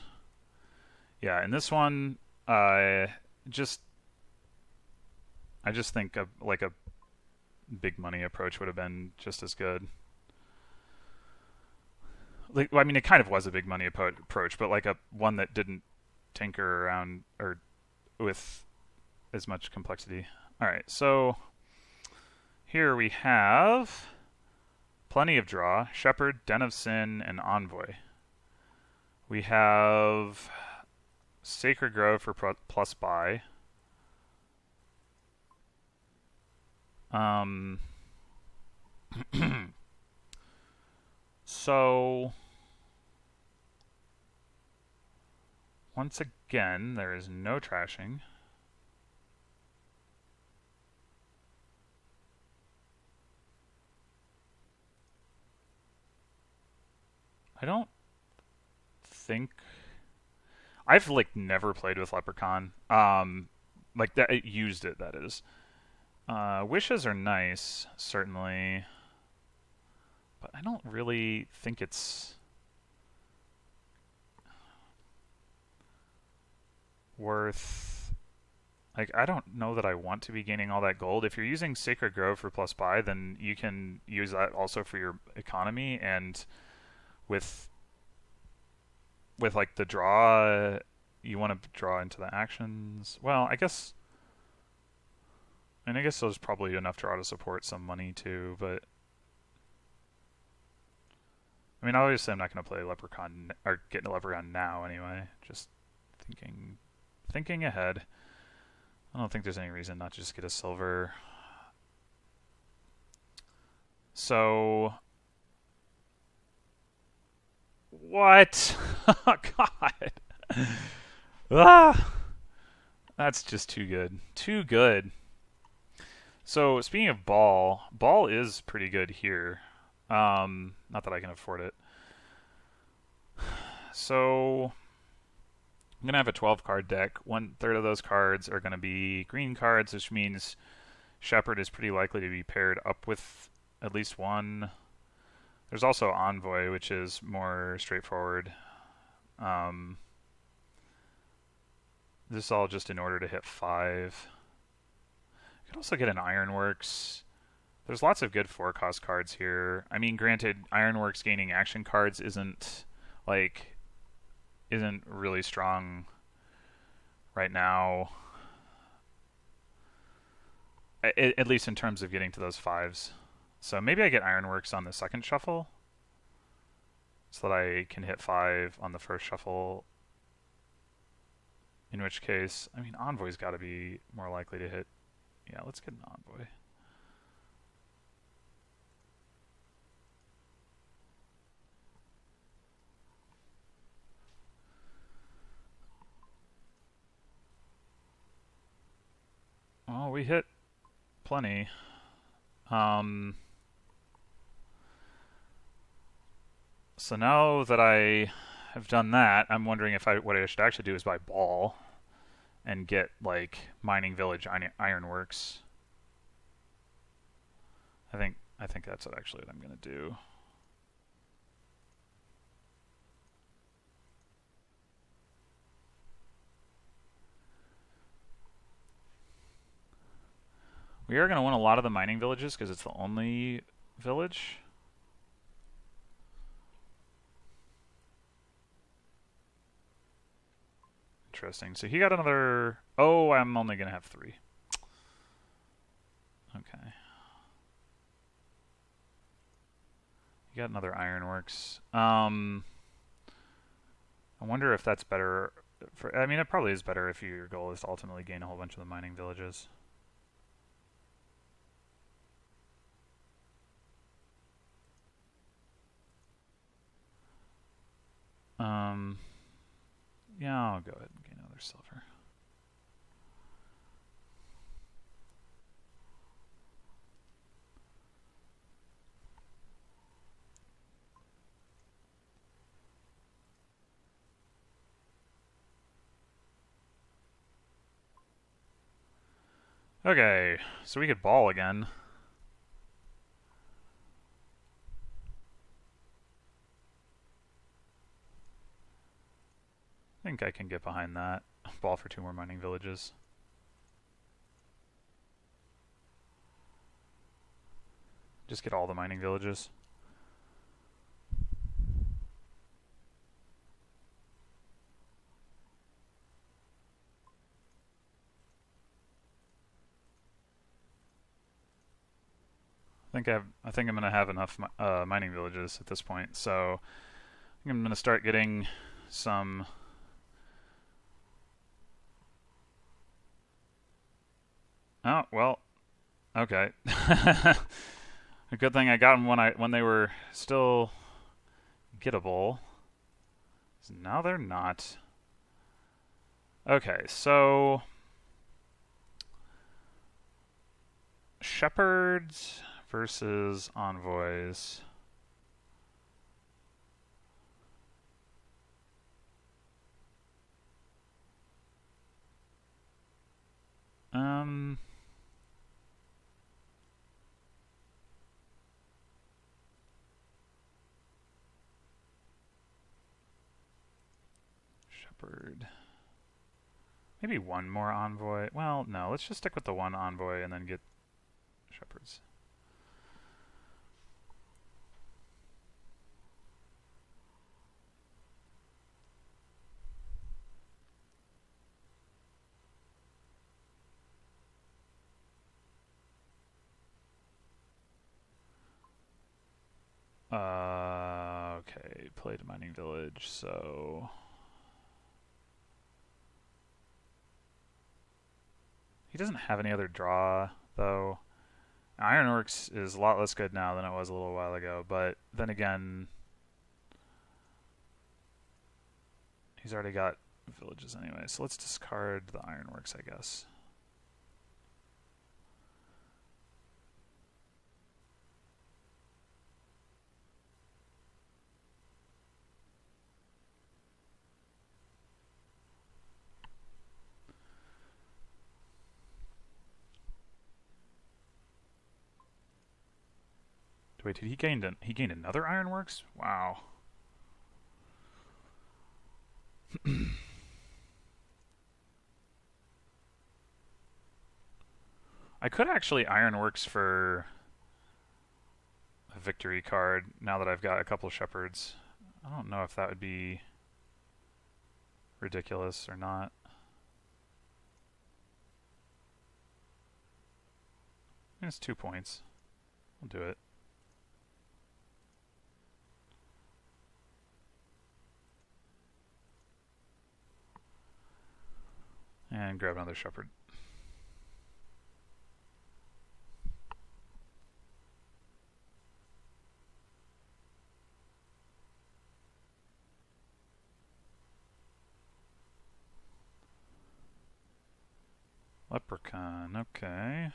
Speaker 1: Yeah, in this one, I just think like a big money approach would have been just as good. Like, well, I mean, it kind of was a big money approach, but like one that didn't tinker around or with as much complexity. Alright, so here we have plenty of draw. Shepherd, Den of Sin, and Envoy. We have Sacred Grove for plus buy. So once again, there is no trashing. I don't think I've like never played with Leprechaun. Like that, used it. That is. Wishes are nice, certainly, but I don't really think it's worth. Like, I don't know that I want to be gaining all that gold. If you're using Sacred Grove for plus buy, then you can use that also for your economy, and with like the draw, you want to draw into the actions. Well, I guess there's probably enough draw to support some money too, but I mean, obviously I'm not going to play Leprechaun or get a Leprechaun now anyway. Just thinking ahead. I don't think there's any reason not to just get a silver. So what? Oh, God. That's just too good. Too good. So speaking of ball is pretty good here. Not that I can afford it. So I'm going to have a 12-card deck. 1/3 of those cards are going to be green cards, which means Shepherd is pretty likely to be paired up with at least one. There's also Envoy, which is more straightforward. This is all just in order to hit 5. I could also get an Ironworks. There's lots of good 4-cost cards here. I mean, granted, Ironworks gaining action cards isn't really strong right now. At least in terms of getting to those 5s. So maybe I get Ironworks on the second shuffle, so that I can hit 5 on the first shuffle. In which case, I mean, Envoy's got to be more likely to hit. Yeah, let's get an Envoy. we hit plenty. So now that I have done that, I'm wondering if what I should actually do is buy ball and get like mining village ironworks. I think that's actually what I'm gonna do. We are gonna win a lot of the mining villages because it's the only village. Interesting. So he got another... Oh, I'm only going to have 3. Okay. He got another ironworks. I wonder if that's better... I mean, it probably is better if your goal is to ultimately gain a whole bunch of the mining villages. Yeah, I'll go ahead and gain another silver. Okay, so we could ball again. I think I can get behind that. Ball for 2 more mining villages. Just get all the mining villages. I think I'm gonna have enough mining villages at this point, so I think I'm gonna start getting some. Oh well, okay. A good thing I got them when they were still gettable. So now they're not. Okay, so shepherds versus envoys. Shepherd. Maybe one more envoy. Well, no, let's just stick with the one envoy and then get shepherds. Okay, played mining village, so he doesn't have any other draw, though. Ironworks is a lot less good now than it was a little while ago, but then again, he's already got villages anyway, so let's discard the ironworks, I guess. Wait, did he gained another ironworks? Wow. I could actually ironworks for a victory card now that I've got a couple shepherds. I don't know if that would be ridiculous or not. It's 2 points. I'll do it. And grab another shepherd. Leprechaun, okay.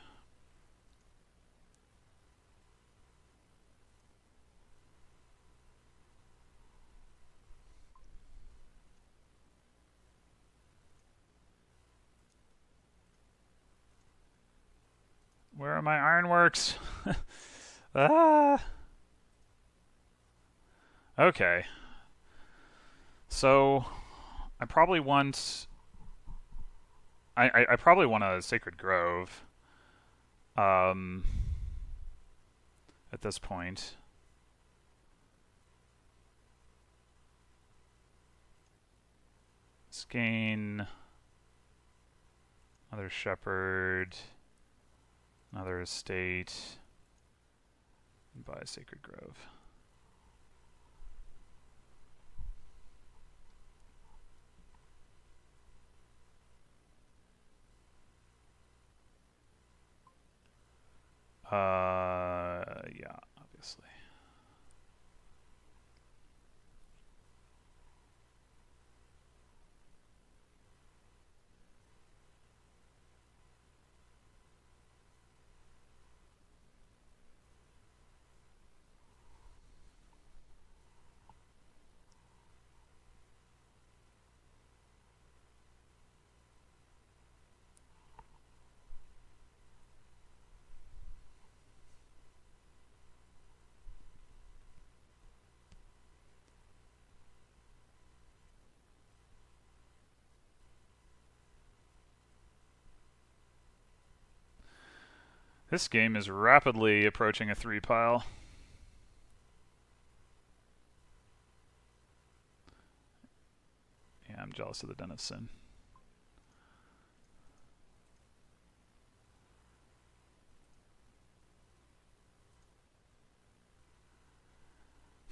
Speaker 1: Where are my ironworks? Ah. Okay. So, I probably want. I probably want a Sacred Grove. Um, at this point. Skein. Another shepherd. Another estate. And buy a Sacred Grove. Yeah, obviously. This game is rapidly approaching a 3 pile. Yeah, I'm jealous of the Den of Sin.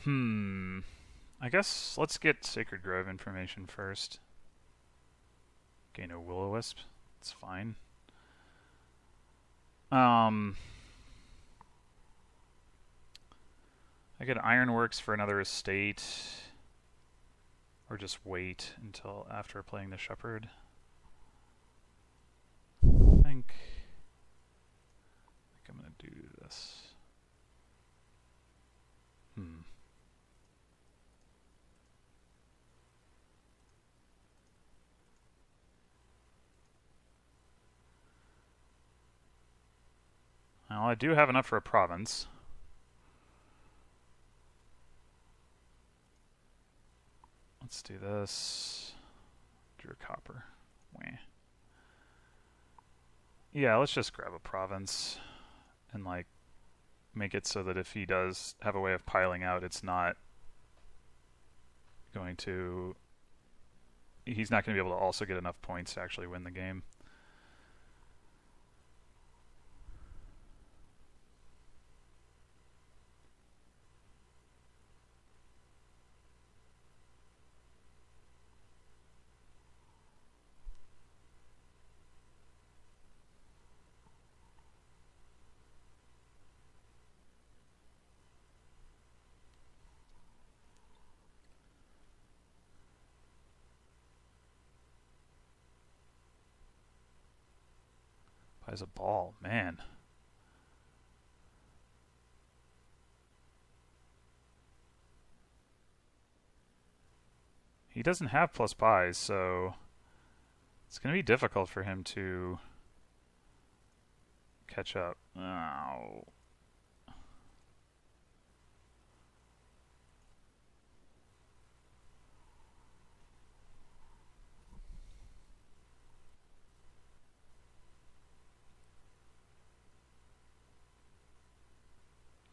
Speaker 1: I guess let's get Sacred Grove information first. Gain a Will-O-Wisp. That's fine. I get Ironworks for another estate. Or just wait until after playing the Shepherd. I think I'm going to do this. Well, I do have enough for a province. Let's do this. Drew a copper. Wah. Yeah, let's just grab a province and like make it so that if he does have a way of piling out, it's not going to. He's not going to be able to also get enough points to actually win the game. Buys a ball, man. He doesn't have plus pies, so it's going to be difficult for him to catch up. Oh.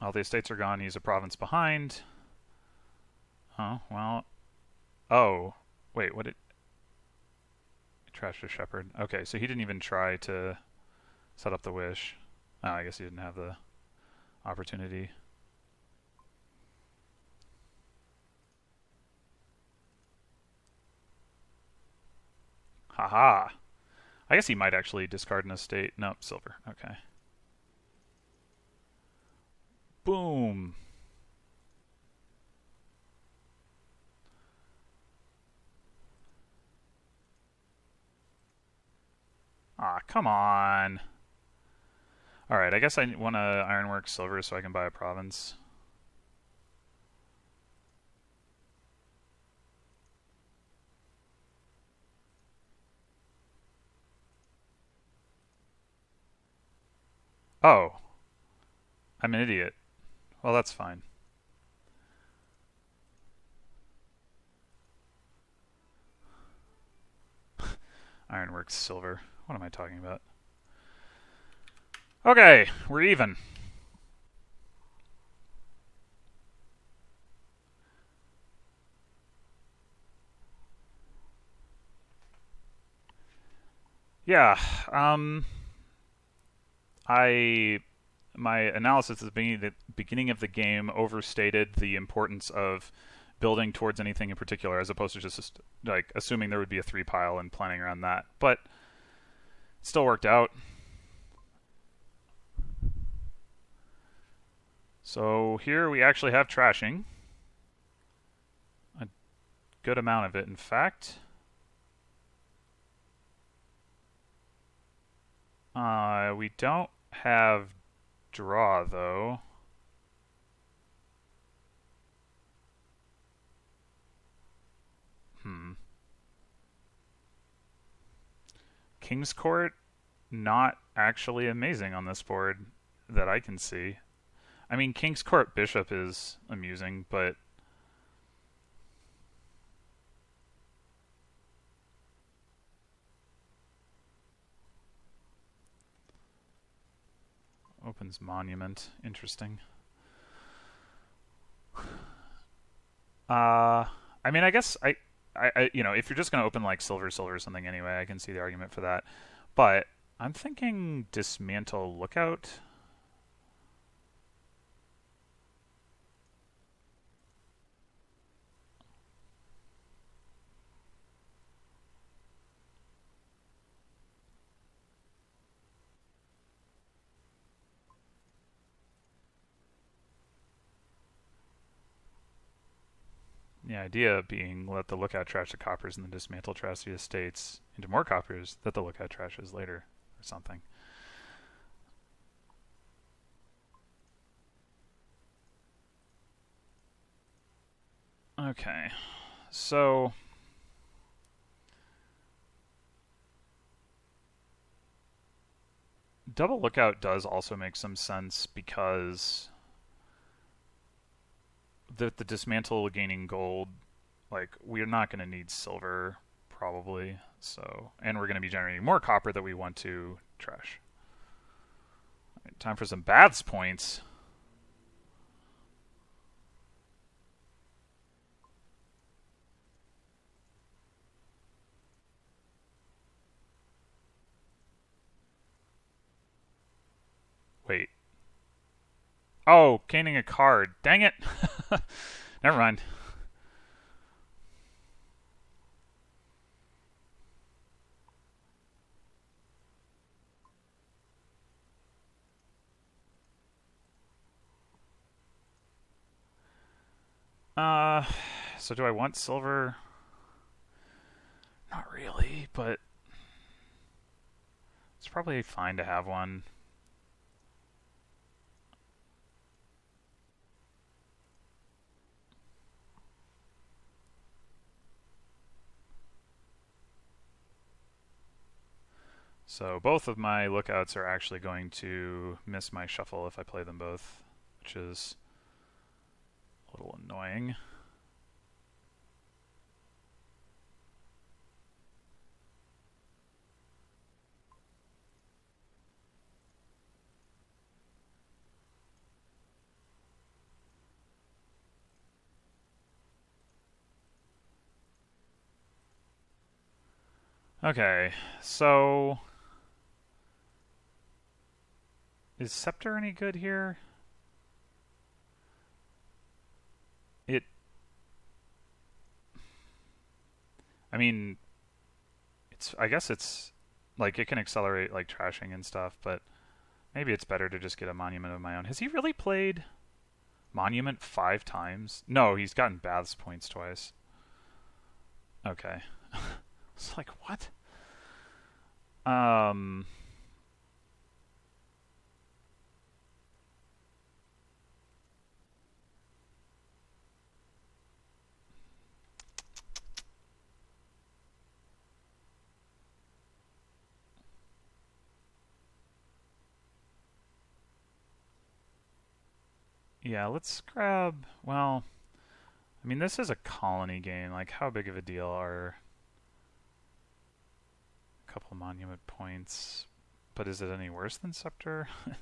Speaker 1: All the estates are gone. He's a province behind. Oh, well. Oh, wait, what did. Trashed a shepherd. Okay, so he didn't even try to set up the wish. Oh, I guess he didn't have the opportunity. Haha. I guess he might actually discard an estate. Nope, silver. Okay. Boom. Aw, come on. Alright, I guess I want to Ironworks silver so I can buy a province. Oh, I'm an idiot. Well, that's fine. Ironworks silver. What am I talking about? Okay, we're even. Yeah, my analysis at the beginning of the game overstated the importance of building towards anything in particular, as opposed to just like assuming there would be a 3 pile and planning around that. But it still worked out. So here we actually have trashing. A good amount of it, in fact. We don't have draw, though. King's Court, not actually amazing on this board that I can see. I mean, King's Court Bishop is amusing, but opens Monument, interesting. I mean, I guess you know, if you're just going to open like silver or something anyway, I can see the argument for that. But I'm thinking Dismantle Lookout. The idea being let the lookout trash the coppers and the dismantle trash the estates into more coppers that the lookout trashes later or something. Okay, so double lookout does also make some sense because the dismantle gaining gold, like we're not going to need silver probably, so and we're going to be generating more copper that we want to trash. All right, time for some baths points. Wait. Oh, gaining a card. Dang it. Never mind. So do I want silver? Not really, but it's probably fine to have one. So both of my lookouts are actually going to miss my shuffle if I play them both, which is a little annoying. Okay, so is Scepter any good here? It... I mean, I guess it's... like, it can accelerate, like, trashing and stuff, but maybe it's better to just get a Monument of my own. Has he really played Monument 5 times? No, he's gotten Baths points twice. Okay. It's like, what? Um, yeah, let's grab, well, I mean, this is a colony game. Like, how big of a deal are a couple monument points? But is it any worse than Scepter? Yeah,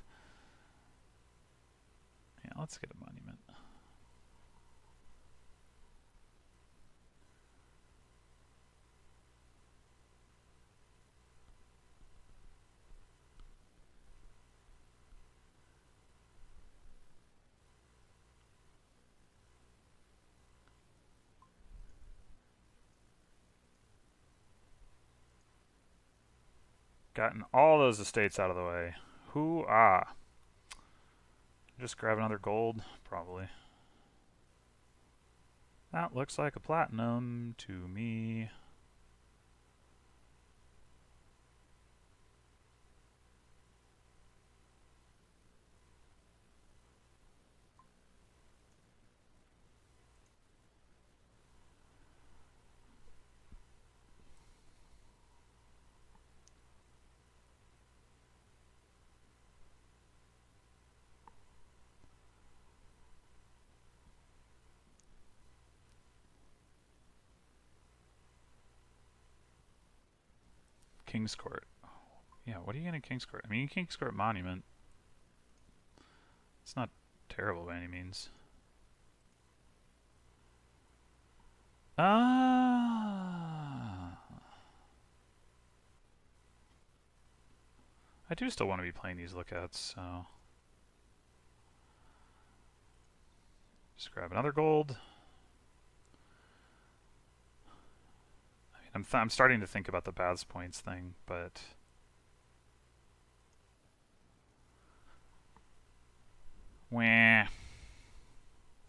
Speaker 1: let's get a monument. Gotten all those estates out of the way. Hoo-ah. Just grab another gold, probably. That looks like a platinum to me. King's Court. Yeah, what are you going to King's Court? I mean, King's Court Monument. It's not terrible by any means. I do still want to be playing these lookouts, so... Just grab another gold. I mean, I'm starting to think about the baths points thing, but... Wah. I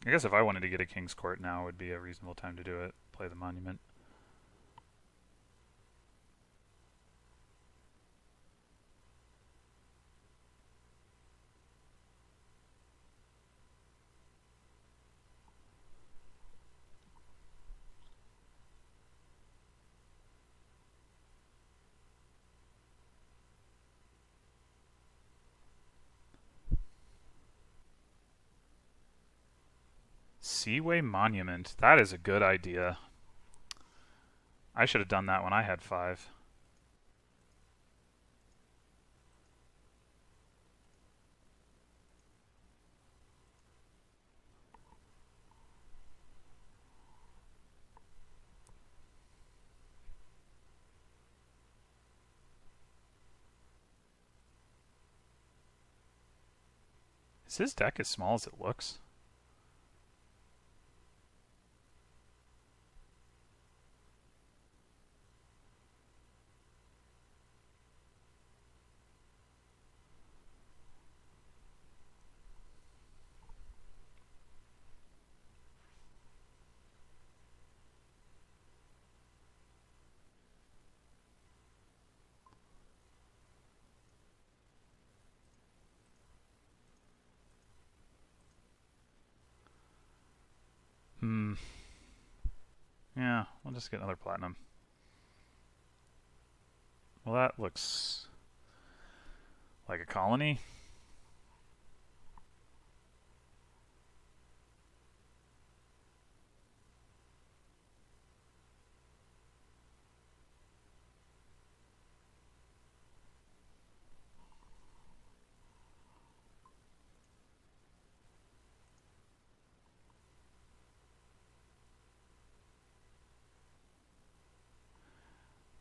Speaker 1: guess if I wanted to get a King's Court now would be a reasonable time to do it. Play the monument. Seaway Monument. That is a good idea. I should have done that when I had 5. Is his deck as small as it looks? Yeah, we'll just get another platinum. Well, that looks like a colony.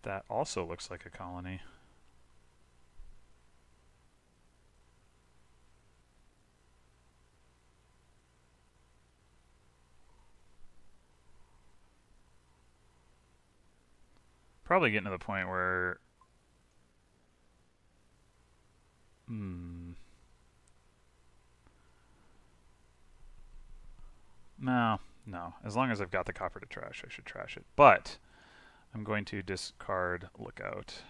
Speaker 1: That also looks like a colony. Probably getting to the point where... No. As long as I've got the copper to trash, I should trash it. But I'm going to discard Lookout.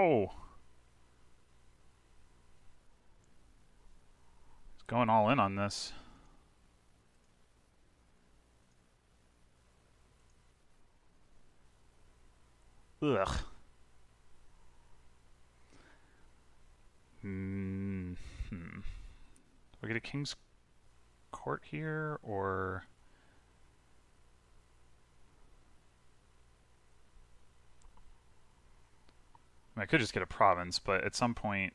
Speaker 1: No! He's going all in on this. Ugh. We get a king's court here, or... I mean, I could just get a province, but at some point...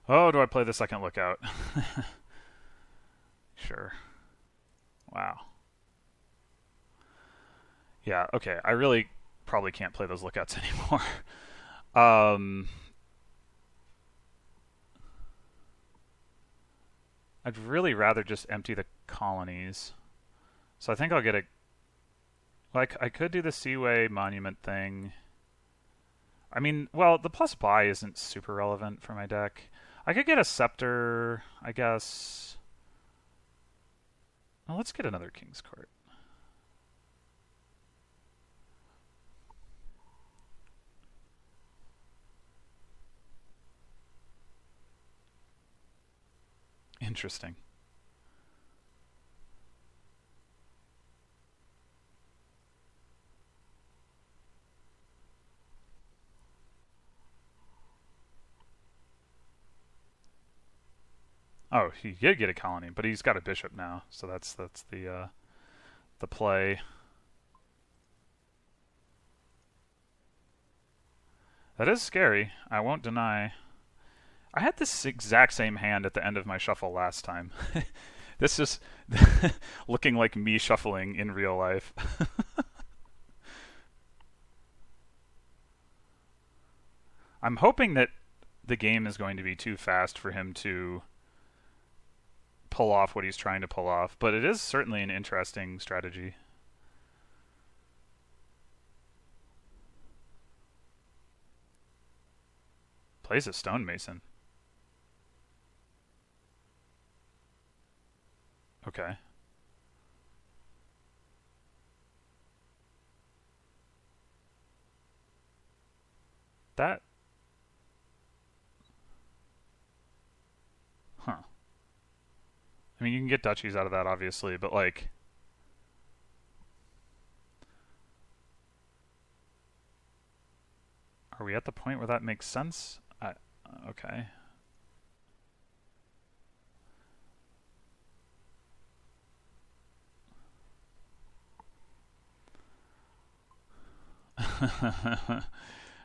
Speaker 1: Oh, do I play the second lookout? Sure. Wow. Yeah, okay. I really probably can't play those lookouts anymore. I'd really rather just empty the colonies. So I think I'll get a... Like, I could do the Seaway Monument thing. I mean, well, the plus buy isn't super relevant for my deck. I could get a Scepter, I guess. Well, let's get another King's Court. Interesting. Oh, he did get a colony, but he's got a bishop now, so that's the play. That is scary. I won't deny. I had this exact same hand at the end of my shuffle last time. This is looking like me shuffling in real life. I'm hoping that the game is going to be too fast for him to pull off what he's trying to pull off, but it is certainly an interesting strategy. Plays a stonemason. Okay. That... Huh. I mean, you can get duchies out of that, obviously, but, like... Are we at the point where that makes sense? Okay.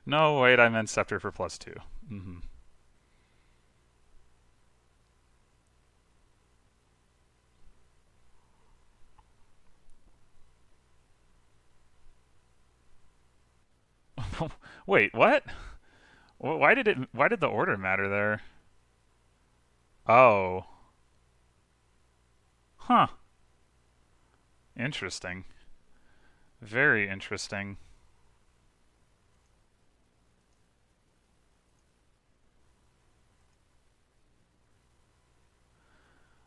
Speaker 1: No, wait, I meant Scepter for +2. Mm-hmm. Wait, what? Why did the order matter there? Oh. Huh. Interesting. Very interesting.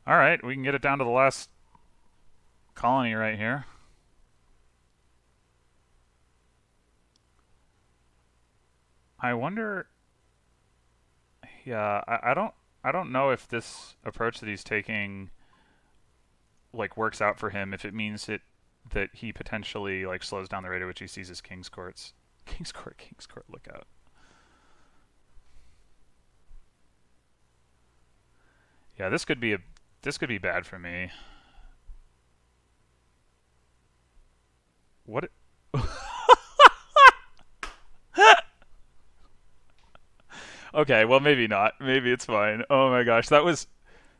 Speaker 1: Alright, we can get it down to the last colony right here. I wonder... Yeah, I don't know if this approach that he's taking like works out for him, if it means that he potentially like slows down the rate at which he sees his King's Court, look out. Yeah, this could be bad for me. What? Okay, well maybe not. Maybe it's fine. Oh my gosh, that was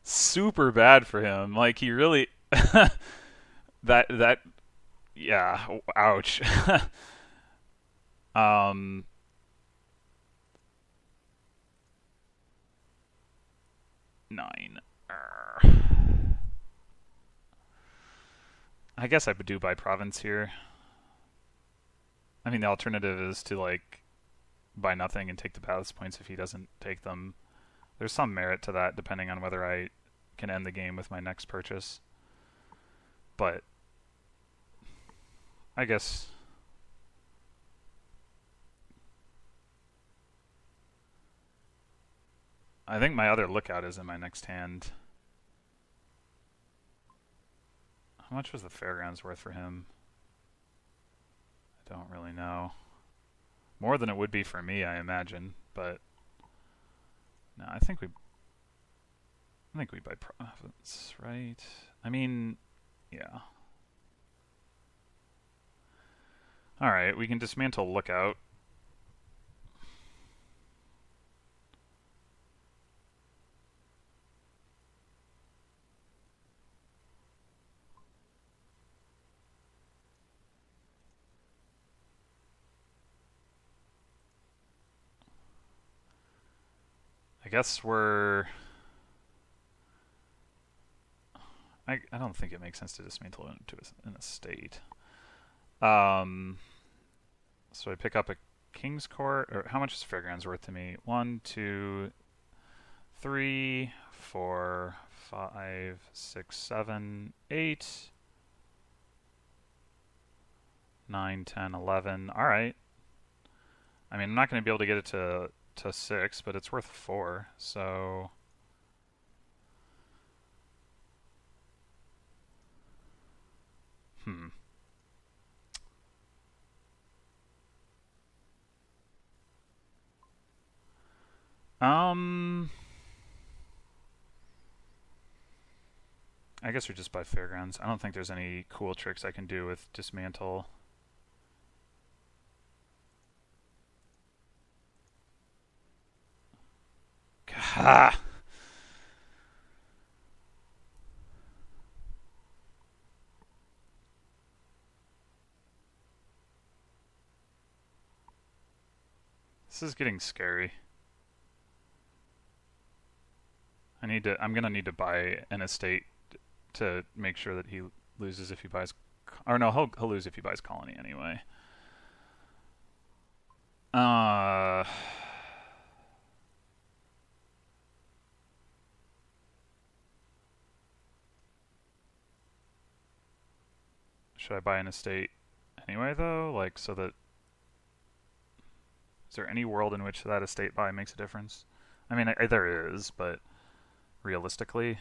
Speaker 1: super bad for him. Like he really that yeah, ouch. um 9. I guess I would do by province here. I mean, the alternative is to like buy nothing and take the palace points if he doesn't take them. There's some merit to that, depending on whether I can end the game with my next purchase. But I guess I think my other lookout is in my next hand. How much was the fairgrounds worth for him? I don't really know. More than it would be for me, I imagine, but no, I think we buy profits, right? I mean, yeah. Alright, we can dismantle lookout. I guess we're... I don't think it makes sense to dismantle into an estate. So I pick up a King's Court, or how much is Fairgrounds worth to me? 1, 2, 3, 4, 5, 6, 7, 8, 9, 10, 11. Alright. I mean, I'm not going to be able to get it to 6, but it's worth 4, so... I guess we just buy Fairgrounds. I don't think there's any cool tricks I can do with Dismantle. Gah! This is getting scary. I'm gonna need to buy an estate to make sure that he loses if he buys... Or no, he'll lose if he buys Colony anyway. Should I buy an estate anyway, though? Like, so that... Is there any world in which that estate buy makes a difference? I mean, there is, but realistically...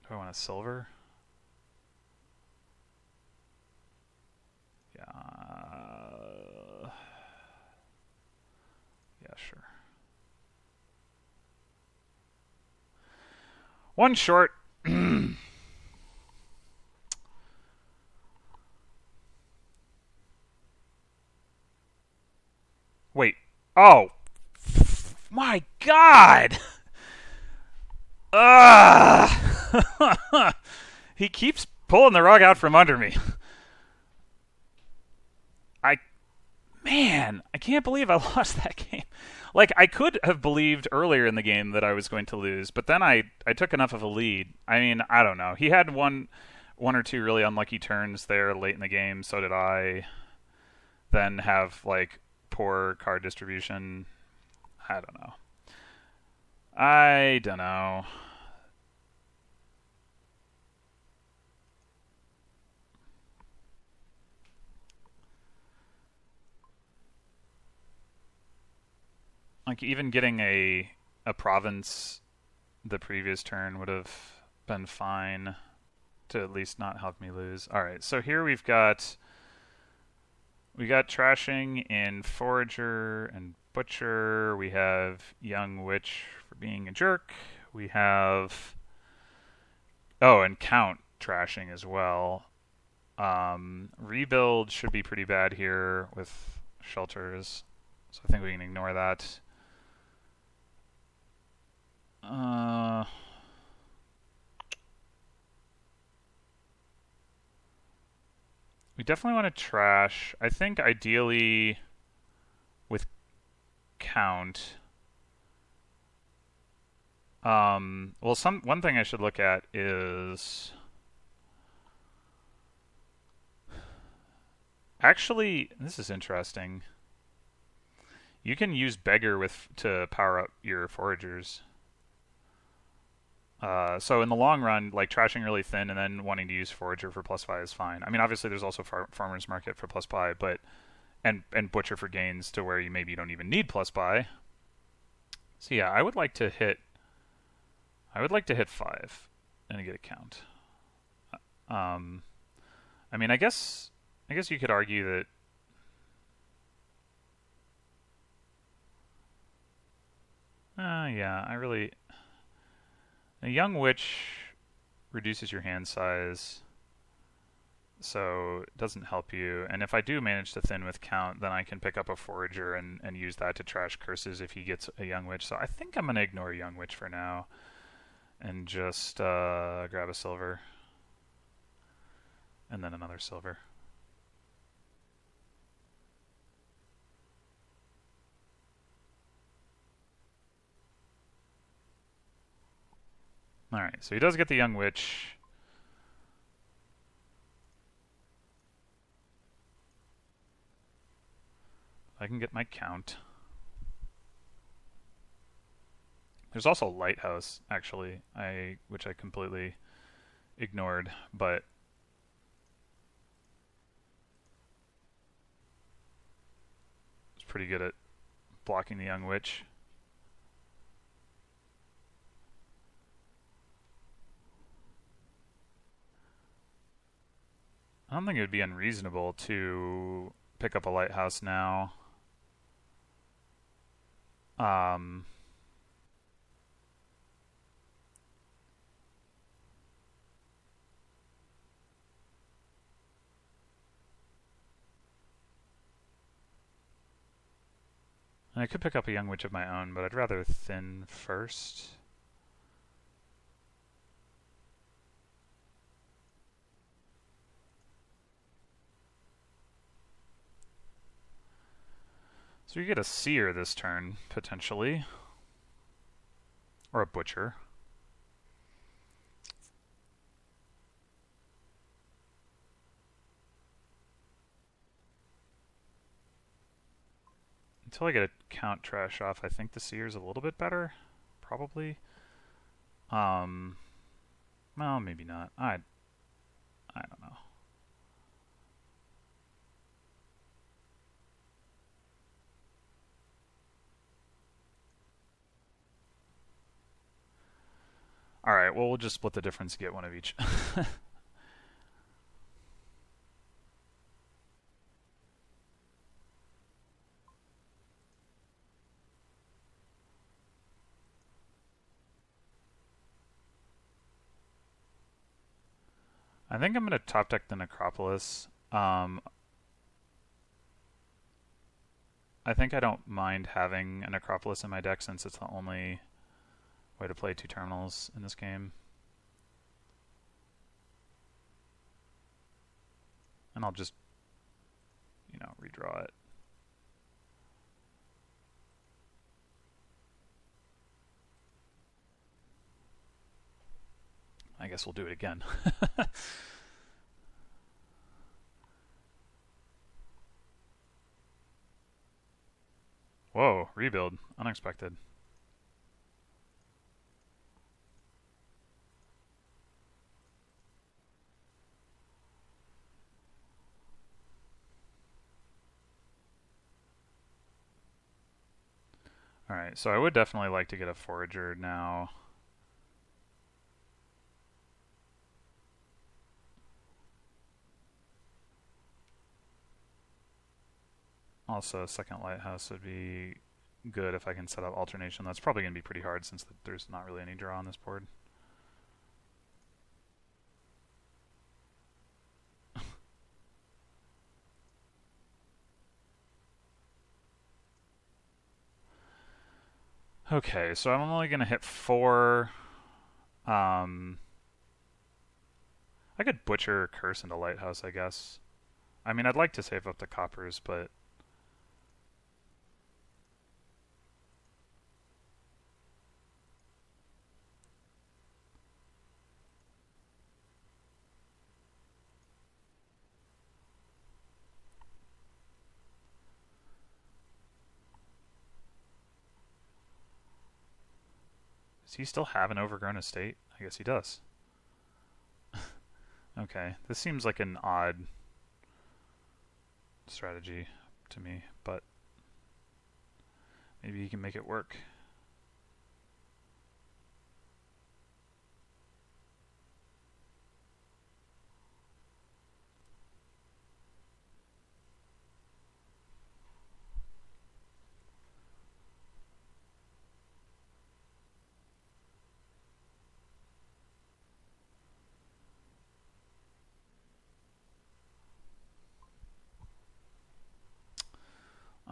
Speaker 1: Do I want a silver? Yeah. Yeah, sure. One short. Wait. Oh. My God. He keeps pulling the rug out from under me. Man, I can't believe I lost that game. Like, I could have believed earlier in the game that I was going to lose, but then I took enough of a lead. I mean, I don't know. He had one or two really unlucky turns there late in the game, so did I. Then have, like, poor card distribution. I don't know. I don't know. Like, even getting a province the previous turn would have been fine to at least not help me lose. Alright, so here we got trashing in Forager and Butcher. We have Young Witch for being a jerk. We have... Oh, and Count trashing as well. Rebuild should be pretty bad here with shelters, so I think we can ignore that. We definitely want to trash. I think ideally with count. Well, one thing I should look at is actually, this is interesting. You can use beggar to power up your foragers. So in the long run, like trashing really thin and then wanting to use forager for +5 is fine. I mean, obviously there's also farmers market for +5, but and butcher for gains to where you don't even need +5. So yeah, I would like to hit 5 and get a count. I mean, I guess you could argue that. Yeah, a young witch reduces your hand size, so it doesn't help you. And if I do manage to thin with count, then I can pick up a forager and use that to trash curses if he gets a young witch. So I think I'm going to ignore young witch for now and just grab a silver and then another silver. Alright, so he does get the young witch. I can get my count. There's also lighthouse, actually, which I completely ignored, but it's pretty good at blocking the young witch. I don't think it would be unreasonable to pick up a lighthouse now. I could pick up a young witch of my own, but I'd rather thin first. So you get a seer this turn, potentially. Or a butcher. Until I get a count trash off, I think the seer's a little bit better. Probably. Well, maybe not. I don't know. Alright, well, we'll just split the difference, get one of each. I think I'm going to top deck the Necropolis. I think I don't mind having a Necropolis in my deck since it's the only way to play 2 terminals in this game. And I'll just, redraw it. I guess we'll do it again. Whoa, rebuild. Unexpected. Alright, so I would definitely like to get a forager now. Also, a second lighthouse would be good if I can set up alternation. That's probably going to be pretty hard since there's not really any draw on this board. Okay, so I'm only going to hit 4. I could butcher curse into lighthouse, I guess. I mean, I'd like to save up the coppers, but Does he still have an overgrown estate? I guess he does. Okay, this seems like an odd strategy to me, but maybe he can make it work.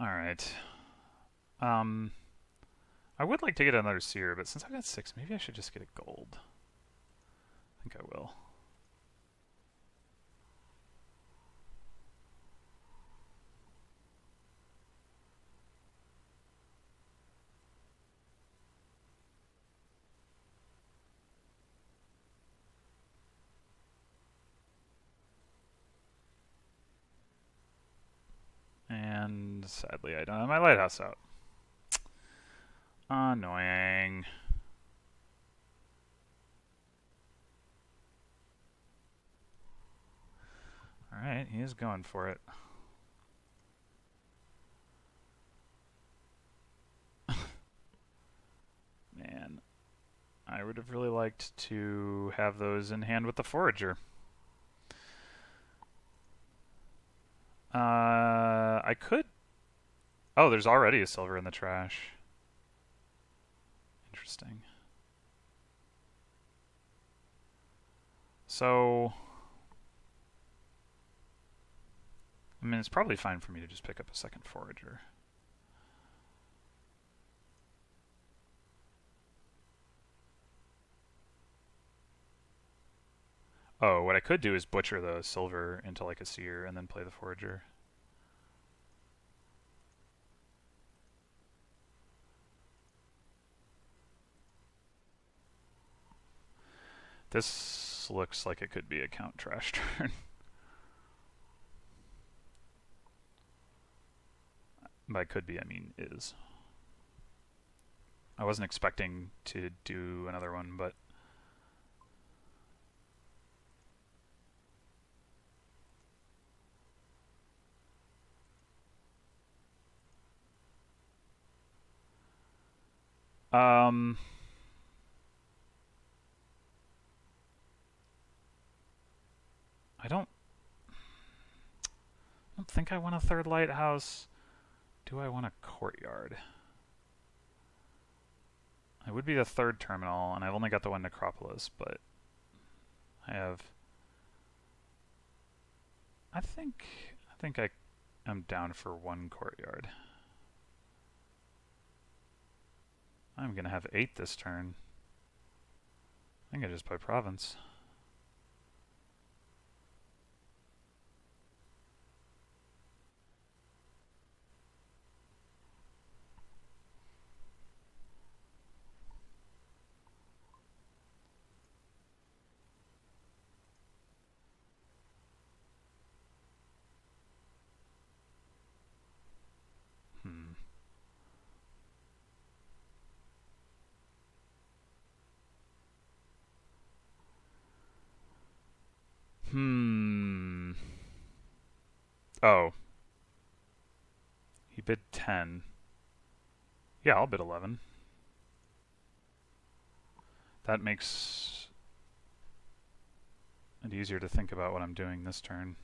Speaker 1: Alright. I would like to get another seer, but since I got 6, maybe I should just get a gold. I think I will. And sadly, I don't have my lighthouse out. Annoying. Alright, he is going for it. Man, I would have really liked to have those in hand with the forager. I could... Oh, there's already a silver in the trash. Interesting. So... I mean, it's probably fine for me to just pick up a second forager. Oh, what I could do is butcher the silver into like a seer and then play the forager. This looks like it could be a count trash turn. By could be, I mean is. I wasn't expecting to do another one, but... I don't think I want a third lighthouse. Do I want a courtyard? I would be the third terminal, and I've only got the one necropolis, but I have... I think I am down for one courtyard. I'm gonna have 8 this turn. I think I just play province. Oh. He bid 10. Yeah, I'll bid 11. That makes it easier to think about what I'm doing this turn.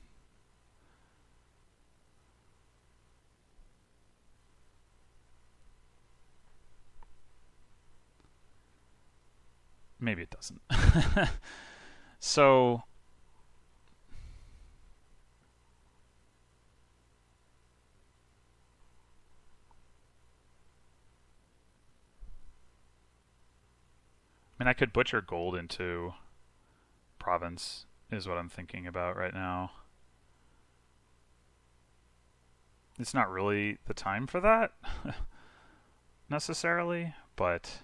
Speaker 1: Maybe it doesn't. So... I mean, I could butcher gold into province, is what I'm thinking about right now. It's not really the time for that, necessarily, but...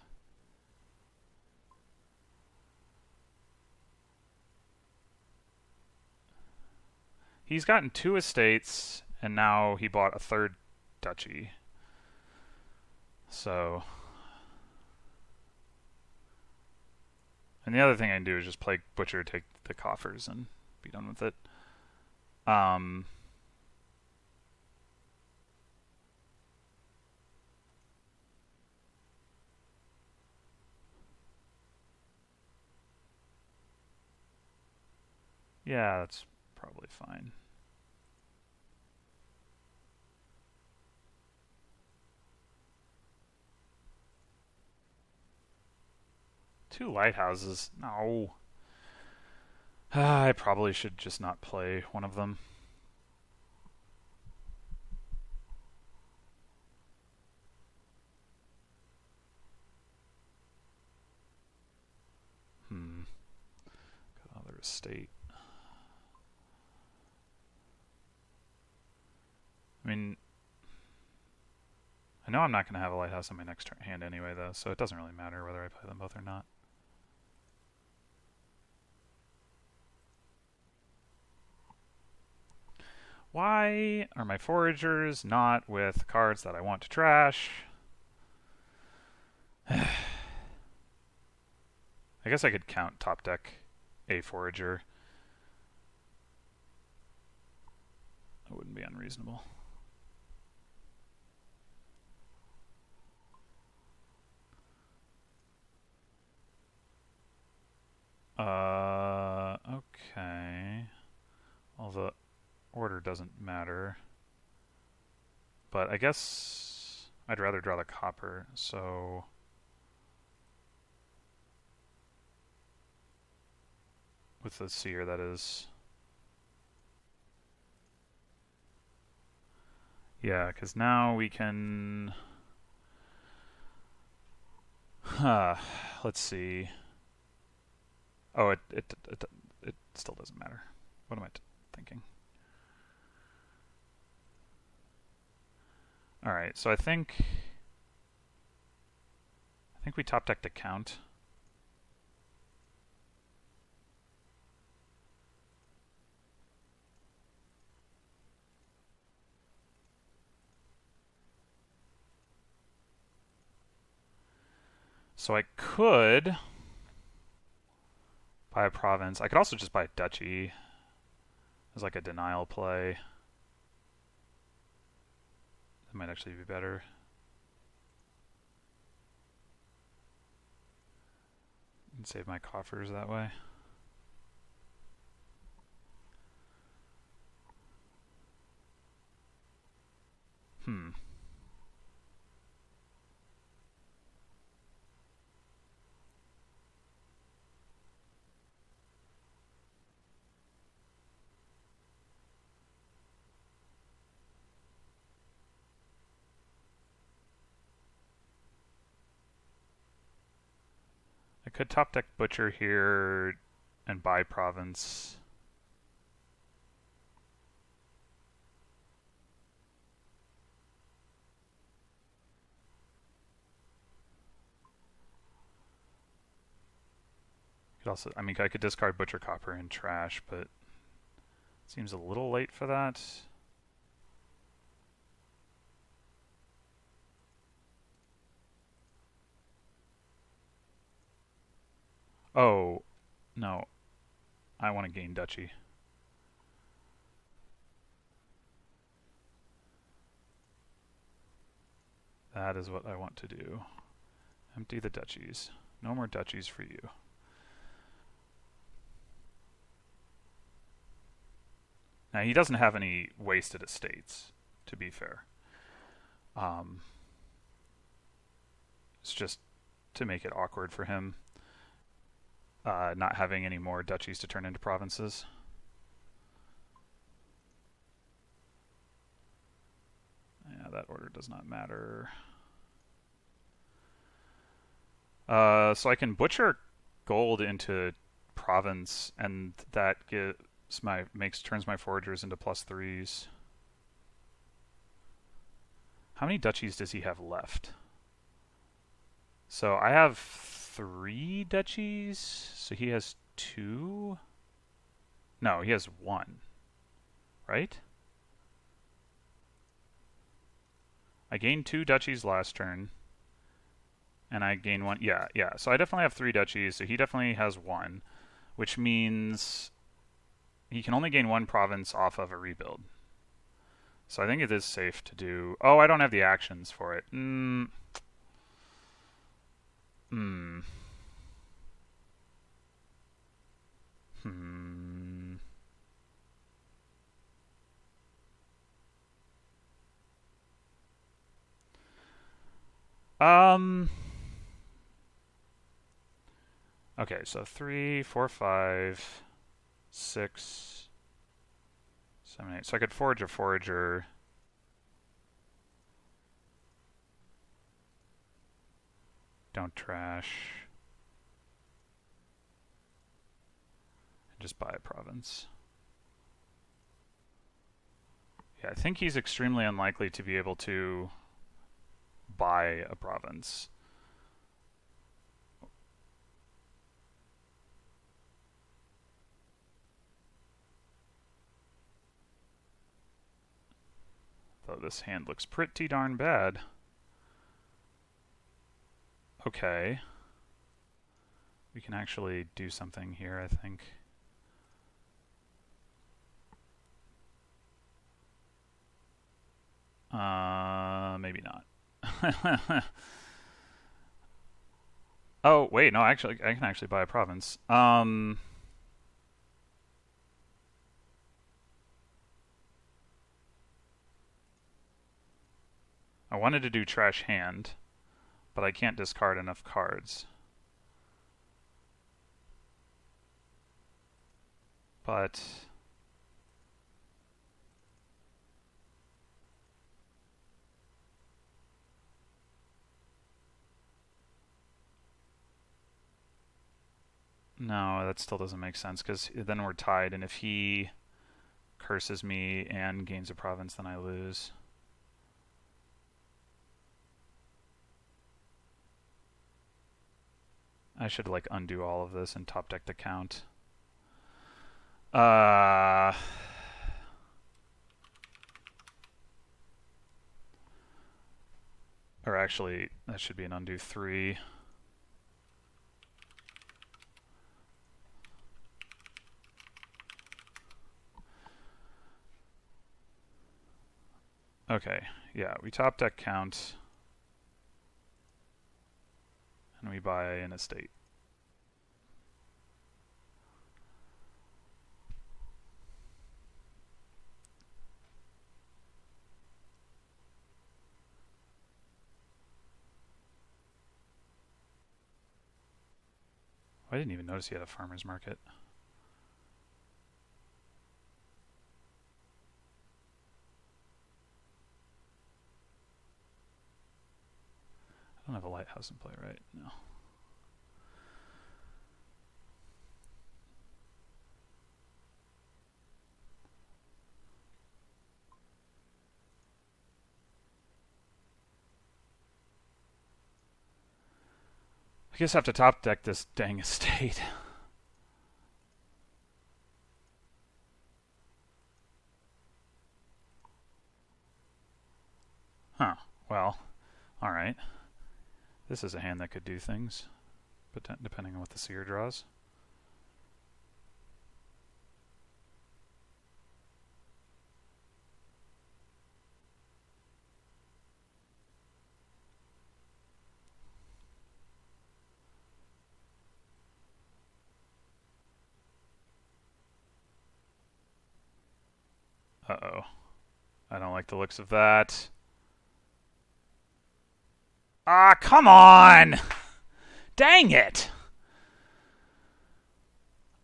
Speaker 1: He's gotten 2 estates, and now he bought a 3rd duchy. So... And the other thing I can do is just play Butcher, take the coffers, and be done with it. Yeah, that's probably fine. Two lighthouses? No. I probably should just not play one of them. Got another estate. I mean, I know I'm not going to have a lighthouse on my next hand anyway, though, so it doesn't really matter whether I play them both or not. Why are my foragers not with cards that I want to trash? I guess I could count top deck a forager. That wouldn't be unreasonable. Okay. Well, the order doesn't matter. But I guess I'd rather draw the copper, so... with the seer, that is. Yeah, because now we can... let's see. Oh, it still doesn't matter. What am I thinking? Alright, so I think we top decked a count. So I could buy a province. I could also just buy a duchy as like a denial play. That might actually be better. And save my coffers that way. I could top deck Butcher here and buy province. Could also, I mean, I could discard Butcher, Copper, and Trash, but it seems a little late for that. Oh, no. I want to gain Duchy. That is what I want to do. Empty the duchies. No more duchies for you. Now, he doesn't have any wasted estates, to be fair. It's just to make it awkward for him, not having any more duchies to turn into provinces. Yeah, that order does not matter. So I can butcher gold into province, and that turns my foragers into +3s. How many duchies does he have left? So I have 3 duchies. So he has 2. No, he has 1. Right? I gained 2 duchies last turn. and I gain one. Yeah, yeah. So I definitely have 3 duchies, so he definitely has 1, which means he can only gain 1 province off of a rebuild. So I think it is safe to do... Oh, I don't have the actions for it. Hmm. Okay, so 3, 4, 5, 6, 7, 8. So I could forge a forager. Don't trash. And just buy a province. Yeah, I think he's extremely unlikely to be able to buy a province. Though this hand looks pretty darn bad. Okay. We can actually do something here, I think. Maybe not. Oh, wait, no, actually, I can actually buy a province. I wanted to do trash hand, but I can't discard enough cards. But... No, that still doesn't make sense, because then we're tied, and if he curses me and gains a province, then I lose. I should, like, undo all of this and top deck the count. Or actually, that should be an undo 3. Okay, yeah, we top deck count. And we buy an estate. I didn't even notice he had a farmer's market. I don't have a lighthouse in play, right? No. I guess I have to top deck this dang estate. Huh. Well, alright. This is a hand that could do things, but depending on what the seer draws. Uh-oh. I don't like the looks of that. Ah, come on! Dang it!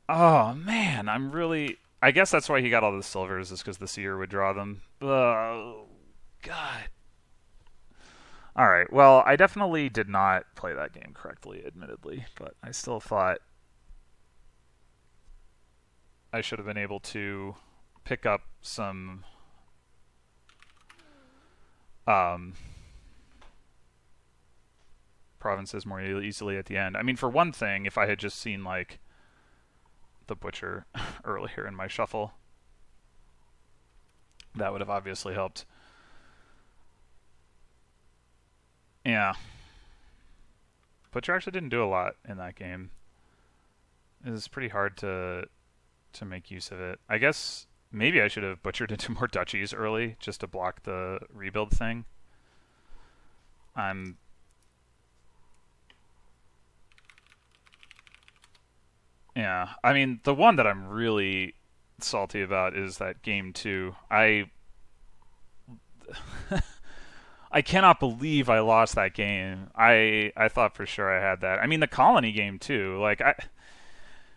Speaker 1: Oh, man, I'm really... I guess that's why he got all the silvers, is because the seer would draw them. Oh, God. Alright, well, I definitely did not play that game correctly, admittedly, but I still thought I should have been able to pick up some provinces more easily at the end. I mean, for one thing, if I had just seen, like, the Butcher earlier in my shuffle, that would have obviously helped. Yeah. Butcher actually didn't do a lot in that game. It was pretty hard to make use of it. I guess maybe I should have butchered into more duchies early just to block the rebuild thing. Yeah, I mean, the one that I'm really salty about is that game 2. I cannot believe I lost that game. I thought for sure I had that. I mean, the colony game too. Like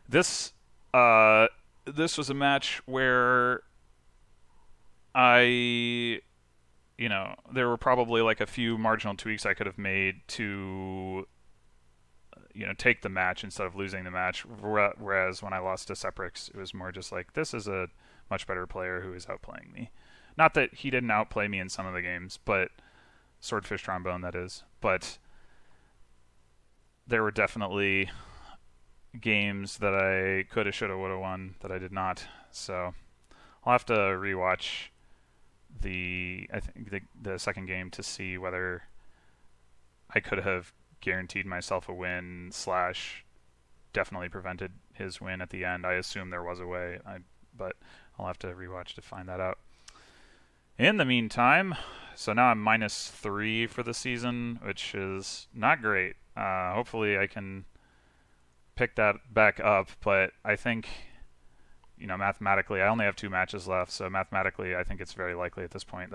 Speaker 1: this this was a match where there were probably like a few marginal tweaks I could have made to take the match instead of losing the match. Whereas when I lost to Seprix, it was more just like, this is a much better player who is outplaying me. Not that he didn't outplay me in some of the games, but swordfishtrombone, that is. But there were definitely games that I coulda, shoulda, woulda won that I did not. So I'll have to rewatch the second game to see whether I could have guaranteed myself a win / definitely prevented his win at the end. I assume there was a way, but I'll have to rewatch to find that out. In the meantime, so now I'm -3 for the season, which is not great. Hopefully I can pick that back up, but I think, mathematically, I only have 2 matches left, so mathematically I think it's very likely at this point that